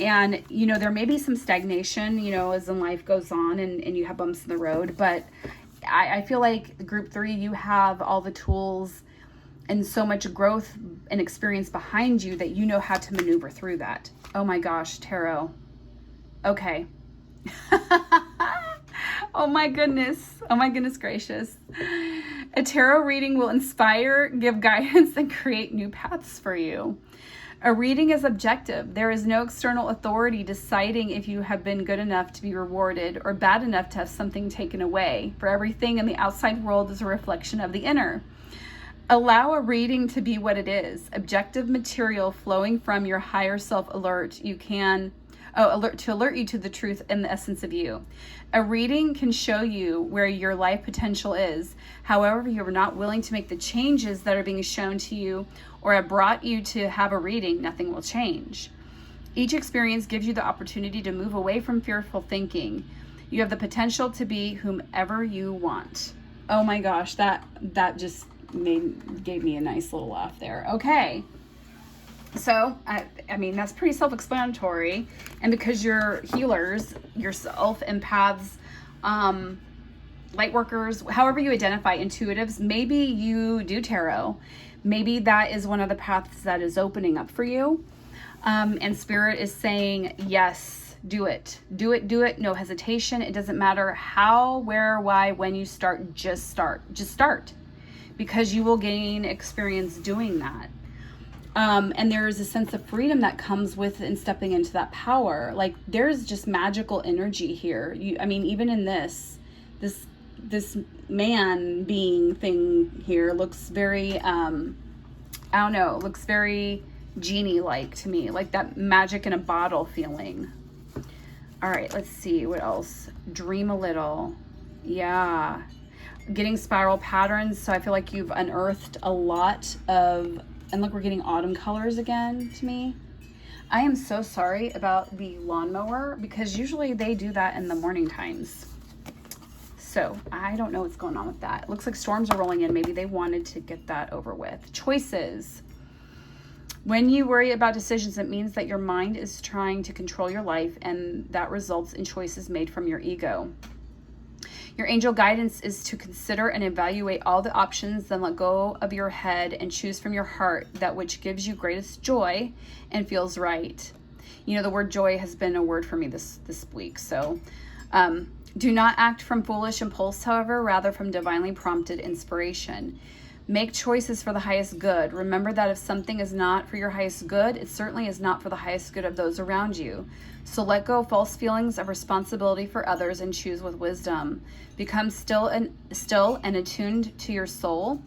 And, there may be some stagnation, as in life goes on and you have bumps in the road. But I feel like group 3, you have all the tools and so much growth and experience behind you that you know how to maneuver through that. Oh my gosh, tarot. Okay. Oh my goodness gracious. A tarot reading will inspire, give guidance, and create new paths for you. A reading is objective. There is no external authority deciding if you have been good enough to be rewarded or bad enough to have something taken away. For everything in the outside world is a reflection of the inner. Allow a reading to be what it is. Objective material flowing from your higher self to alert you to the truth and the essence of you. A reading can show you where your life potential is. However, you are not willing to make the changes that are being shown to you or have brought you to have a reading, nothing will change. Each experience gives you the opportunity to move away from fearful thinking. You have the potential to be whomever you want. Oh my gosh, that just gave me a nice little laugh there. Okay. So, that's pretty self-explanatory. And because you're healers, yourself, empaths, light workers, however you identify, intuitives, maybe you do tarot. Maybe that is one of the paths that is opening up for you. And Spirit is saying, yes, do it. Do it. No hesitation. It doesn't matter how, where, why, when you start, just start. Just start. Because you will gain experience doing that. And there is a sense of freedom that comes with in stepping into that power. Like, there's just magical energy here. Even in this man being thing here looks very, looks very genie-like to me. Like that magic in a bottle feeling. All right, let's see what else. Dream a little. Yeah. Getting spiral patterns. So I feel like you've unearthed a lot of, and look, we're getting autumn colors again to me. I am so sorry about the lawnmower because usually they do that in the morning times. So I don't know what's going on with that. It looks like storms are rolling in. Maybe they wanted to get that over with. Choices. When you worry about decisions, it means that your mind is trying to control your life, and that results in choices made from your ego. Your angel guidance is to consider and evaluate all the options, then let go of your head and choose from your heart that which gives you greatest joy and feels right. The word joy has been a word for me this week. So do not act from foolish impulse, however, rather from divinely prompted inspiration. Make choices for the highest good. Remember that if something is not for your highest good, it certainly is not for the highest good of those around you. So let go of false feelings of responsibility for others and choose with wisdom. Become still and attuned to your soul.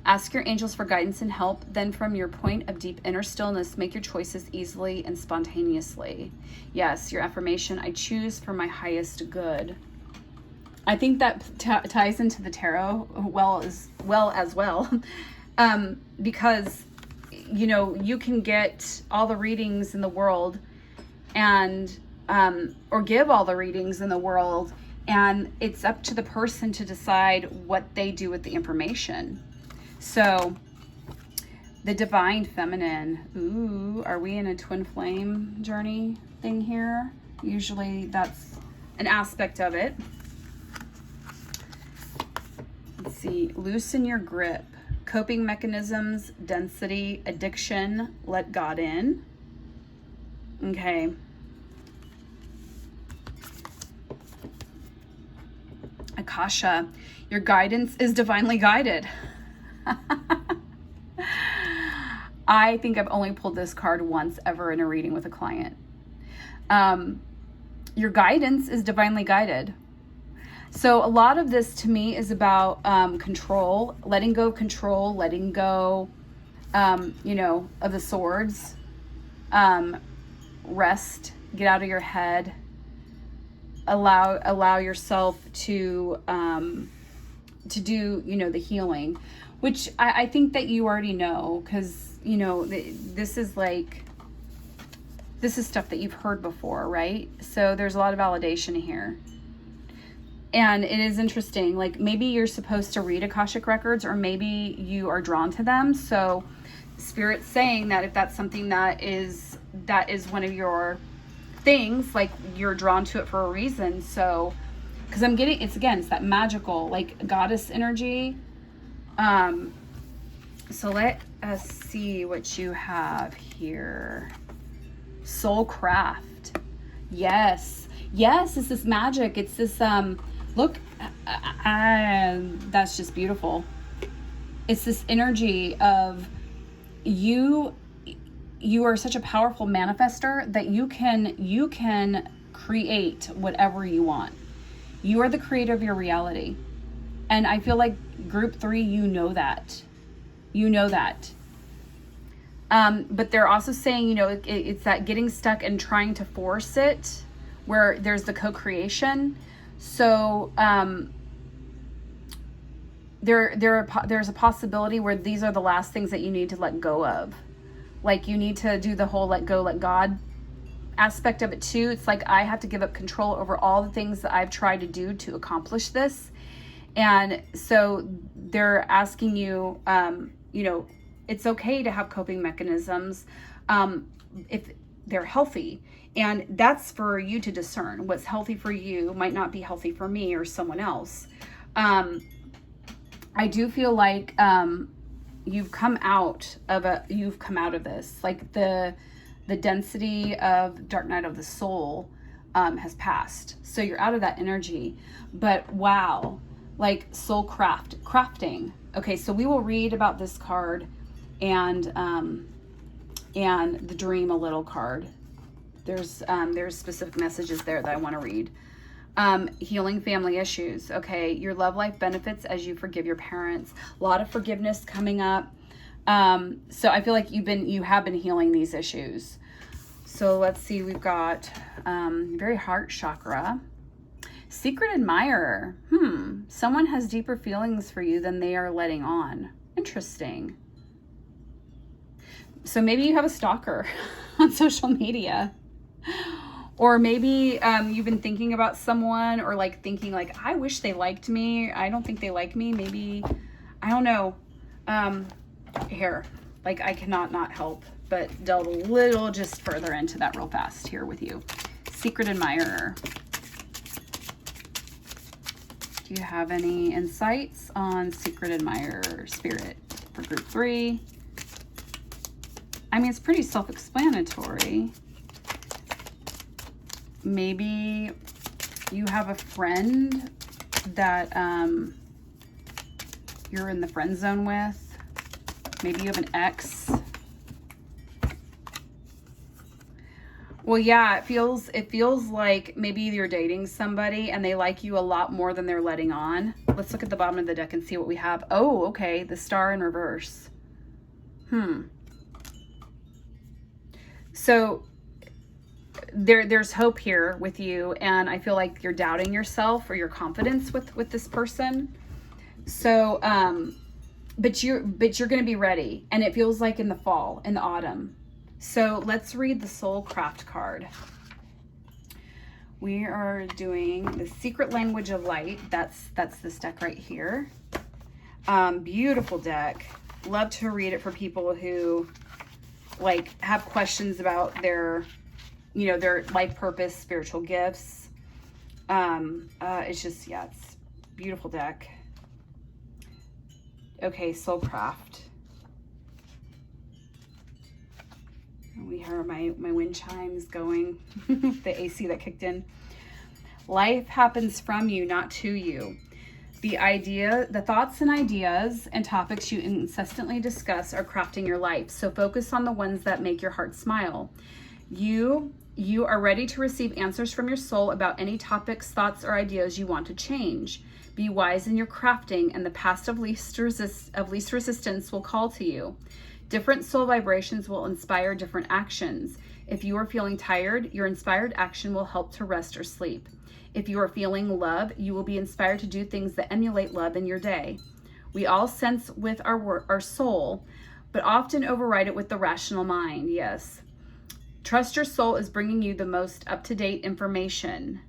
Ask your angels for guidance and help. Then from your point of deep inner stillness, make your choices easily and spontaneously. Yes, your affirmation, I choose for my highest good. I think that ties into the tarot as well. Because, you know, you can get all the readings in the world and, or give all the readings in the world, and it's up to the person to decide what they do with the information. So the divine feminine, ooh, are we in a twin flame journey thing here? Usually that's an aspect of it. Let's see, loosen your grip, coping mechanisms, density, addiction, let God in. Okay. Akasha, your guidance is divinely guided. I think I've only pulled this card once ever in a reading with a client. Your guidance is divinely guided. So a lot of this to me is about control, letting go of control, letting go, you know, of the swords. Rest, get out of your head. Allow yourself to do, you know, the healing, which I think that you already know, because, you know, this is stuff that you've heard before, right? So there's a lot of validation here. And it is interesting, like maybe you're supposed to read Akashic records, or maybe you are drawn to them. So Spirit's saying that if that's something that is one of your things, like you're drawn to it for a reason. So, because I'm getting, it's that magical, like goddess energy. So let us see what you have here. Soul craft. Yes, it's this magic. It's this, look, that's just beautiful. It's this energy of you are such a powerful manifester that you can create whatever you want. You are the creator of your reality. And I feel like group 3, you know that. But they're also saying, you know, it's that getting stuck and trying to force it, where there's the co-creation. So there's a possibility where these are the last things that you need to let go of. Like you need to do the whole let go, let God aspect of it too. It's like I have to give up control over all the things that I've tried to do to accomplish this. And so they're asking you, you know, it's okay to have coping mechanisms if they're healthy. And that's for you to discern. What's healthy for you might not be healthy for me or someone else. I do feel like you've come out of this. Like the density of dark night of the soul has passed. So you're out of that energy. But wow, like soul crafting. Okay, so we will read about this card and the dream a little card. There's specific messages there that I want to read. Healing family issues. Okay, your love life benefits as you forgive your parents. A lot of forgiveness coming up. So I feel like you have been healing these issues. So let's see, we've got very heart chakra. Secret admirer. Someone has deeper feelings for you than they are letting on. Interesting. So maybe you have a stalker on social media. Or maybe you've been thinking about someone, or like thinking like, I wish they liked me. I don't think they like me. Maybe, I don't know. Here, like I cannot not help but delve a little just further into that real fast here with you. Secret admirer. Do you have any insights on secret admirer, Spirit, for group 3? I mean, it's pretty self-explanatory. Maybe you have a friend that you're in the friend zone with. Maybe you have an ex. Well, yeah, it feels like maybe you're dating somebody and they like you a lot more than they're letting on. let's look at the bottom of the deck and see what we have. Oh, okay, the Star in reverse. So there's hope here with you, and I feel like you're doubting yourself or your confidence with this person. So, but you're going to be ready, and it feels like in the fall, in the autumn. So let's read the Soul Craft card. We are doing the Secret Language of Light. That's this deck right here. Beautiful deck. Love to read it for people who like have questions about their, their life purpose, spiritual gifts. It's just, yeah, it's a beautiful deck. Okay, Soulcraft. We heard my wind chimes going, the AC that kicked in. Life happens from you, not to you. The thoughts and ideas and topics you incessantly discuss are crafting your life. So focus on the ones that make your heart smile. You are ready to receive answers from your soul about any topics, thoughts, or ideas you want to change. Be wise in your crafting, and the path of least resistance will call to you. Different soul vibrations will inspire different actions. If you are feeling tired, your inspired action will help to rest or sleep. If you are feeling love, you will be inspired to do things that emulate love in your day. We all sense with our soul, but often override it with the rational mind. Yes. Trust your soul is bringing you the most up-to-date information.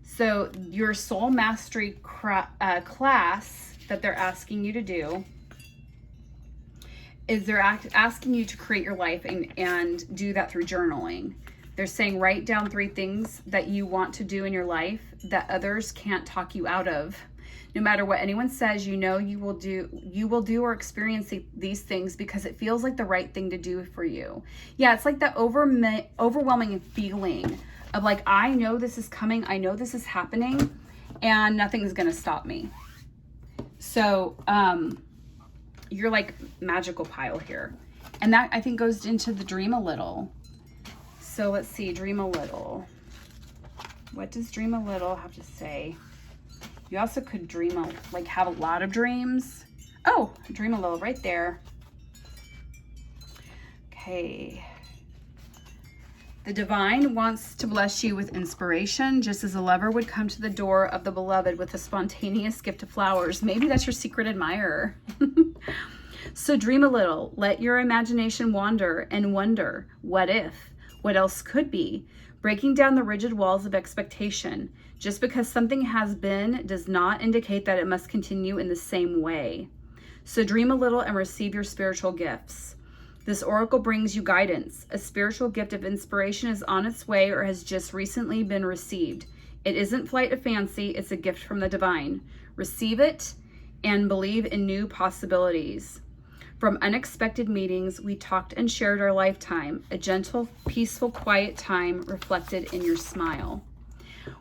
So your soul mastery class that they're asking you to do is they're asking you to create your life and do that through journaling. They're saying write down 3 things that you want to do in your life that others can't talk you out of. No matter what anyone says, you will do or experience these things because it feels like the right thing to do for you. Yeah, it's like that overwhelming feeling of like, I know this is coming, I know this is happening, and nothing's gonna stop me. So, you're like magical pile here. And that I think goes into the dream a little. So let's see, dream a little. What does dream a little have to say? You also could have a lot of dreams. Oh, dream a little right there. Okay. The divine wants to bless you with inspiration, just as a lover would come to the door of the beloved with a spontaneous gift of flowers. Maybe that's your secret admirer. So dream a little. Let your imagination wander and wonder, what if? What else could be? Breaking down the rigid walls of expectation. Just because something has been does not indicate that it must continue in the same way. So dream a little and receive your spiritual gifts. This oracle brings you guidance. A spiritual gift of inspiration is on its way or has just recently been received. It isn't flight of fancy, it's a gift from the divine. Receive it and believe in new possibilities. From unexpected meetings, we talked and shared our lifetime, a gentle, peaceful, quiet time reflected in your smile.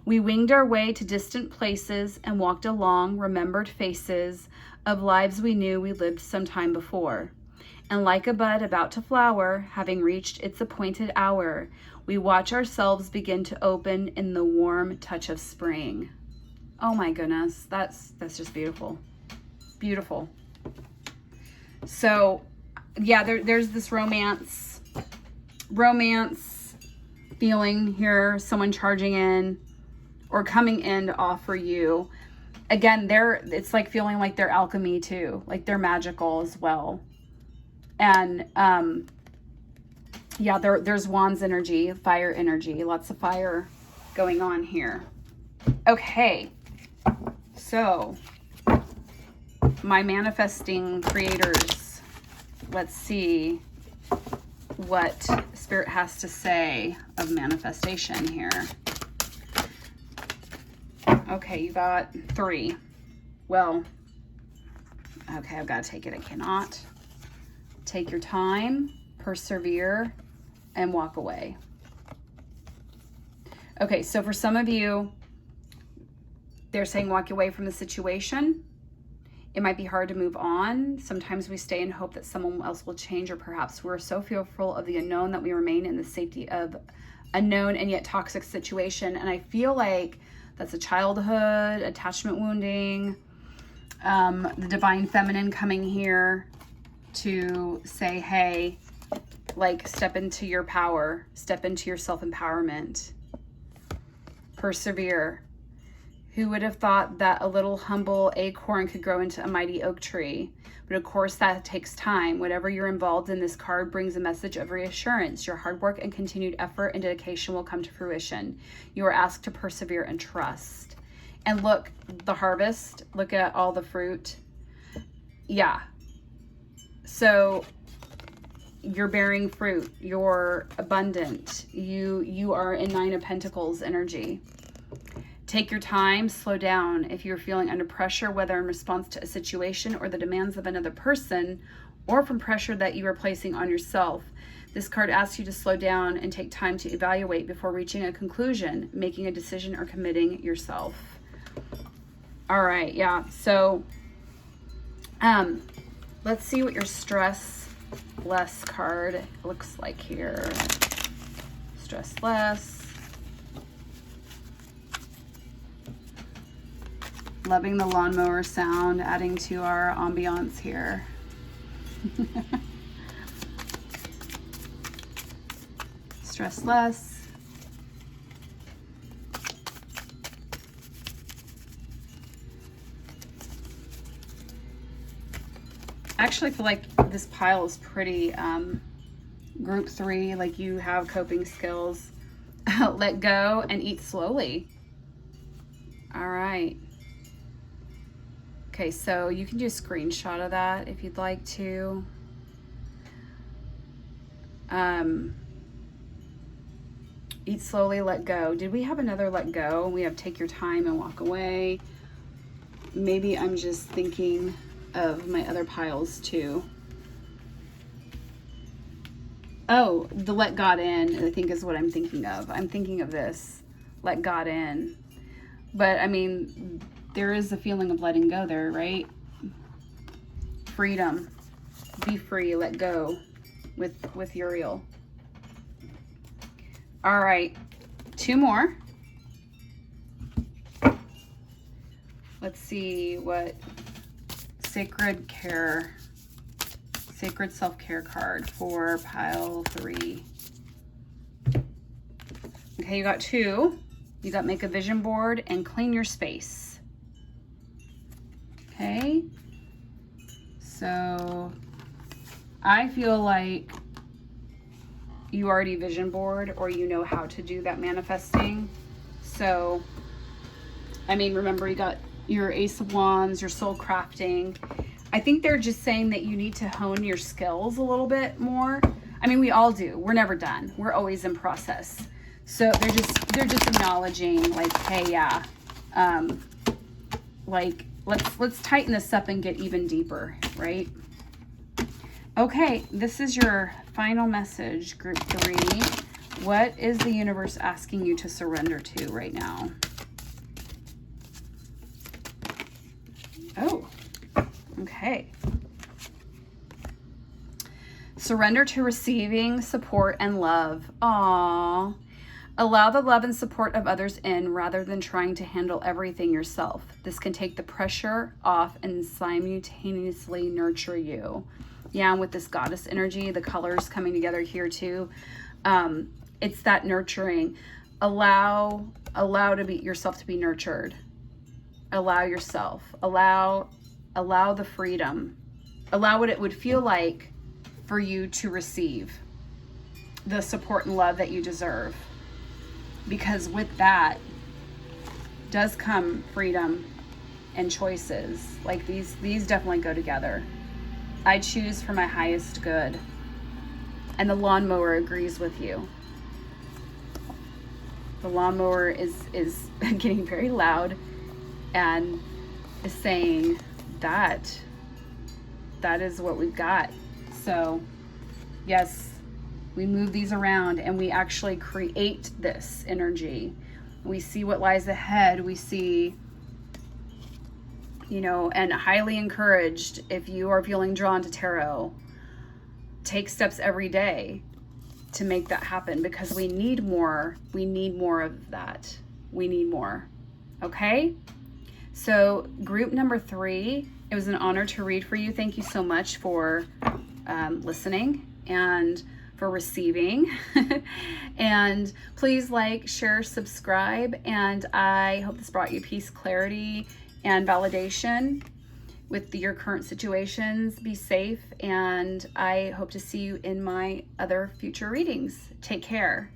We winged our way to distant places and walked along remembered faces of lives we knew we lived some time before. And like a bud about to flower, having reached its appointed hour, we watch ourselves begin to open in the warm touch of spring. Oh my goodness, that's just beautiful. Beautiful. So, yeah, there's this romance feeling here, someone charging in or coming in to offer you. Again, it's like feeling like they're alchemy too, like they're magical as well. And yeah, there's wands energy, fire energy, lots of fire going on here. Okay, so my manifesting creators, let's see what Spirit has to say of manifestation here. Okay, you got 3. Well, okay, I've got to take it. I cannot. Take your time, persevere, and walk away. Okay, so for some of you, they're saying walk away from the situation. It might be hard to move on. Sometimes we stay in hope that someone else will change, or perhaps we're so fearful of the unknown that we remain in the safety of a known and yet toxic situation. And I feel like that's a childhood attachment wounding. the divine feminine coming here to say, hey, like, step into your power, step into your self-empowerment, persevere. Who would have thought that a little humble acorn could grow into a mighty oak tree? But of course that takes time. Whatever you're involved in, this card brings a message of reassurance. Your hard work and continued effort and dedication will come to fruition. You are asked to persevere and trust. And look, the harvest, look at all the fruit. Yeah. So you're bearing fruit, you're abundant. You are in Nine of Pentacles energy. Take your time, slow down. If you're feeling under pressure, whether in response to a situation or the demands of another person, or from pressure that you are placing on yourself, this card asks you to slow down and take time to evaluate before reaching a conclusion, making a decision, or committing yourself. All right, yeah. So, let's see what your stress less card looks like here. Stress less. Loving the lawnmower sound, adding to our ambiance here. Stress less. I actually feel like this pile is pretty group 3, like you have coping skills. Let go and eat slowly. All right. Okay, so you can do a screenshot of that if you'd like to. Eat slowly, let go. Did we have another let go? We have take your time and walk away. Maybe I'm just thinking of my other piles too. Oh, the let God in, I think is what I'm thinking of. I'm thinking of this, let God in. But I mean, there is a feeling of letting go there, right? Freedom. Be free, let go with Uriel. All right, 2 more. Let's see what sacred self-care card for pile 3. Okay, you got 2. You got make a vision board and clean your space. Okay, so I feel like you already vision board or you know how to do that manifesting. So, I mean, remember you got your Ace of Wands, your soul crafting. I think they're just saying that you need to hone your skills a little bit more. I mean, we all do. We're never done. We're always in process. So they're just acknowledging like, hey, yeah, like let's tighten this up and get even deeper, right? Okay, this is your final message, group 3. What is the universe asking you to surrender to right now? Oh, okay. Surrender to receiving support and love. Aww. Allow the love and support of others in rather than trying to handle everything yourself. This can take the pressure off and simultaneously nurture you. Yeah, and with this goddess energy, the colors coming together here too. It's that nurturing. Allow yourself to be nurtured. Allow yourself. Allow the freedom. Allow what it would feel like for you to receive the support and love that you deserve. Because with that does come freedom and choices. Like these definitely go together. I choose for my highest good. And the lawnmower agrees with you. The lawnmower is getting very loud and is saying that is what we've got. So yes, we move these around and we actually create this energy. We see what lies ahead. We see, and highly encouraged, if you are feeling drawn to tarot, take steps every day to make that happen, because we need more. We need more of that. We need more. Okay? So group number 3, It was an honor to read for you. Thank you so much for listening and for receiving. And please like, share, subscribe. And I hope this brought you peace, clarity, and validation with your current situations. Be safe, and I hope to see you in my other future readings. Take care.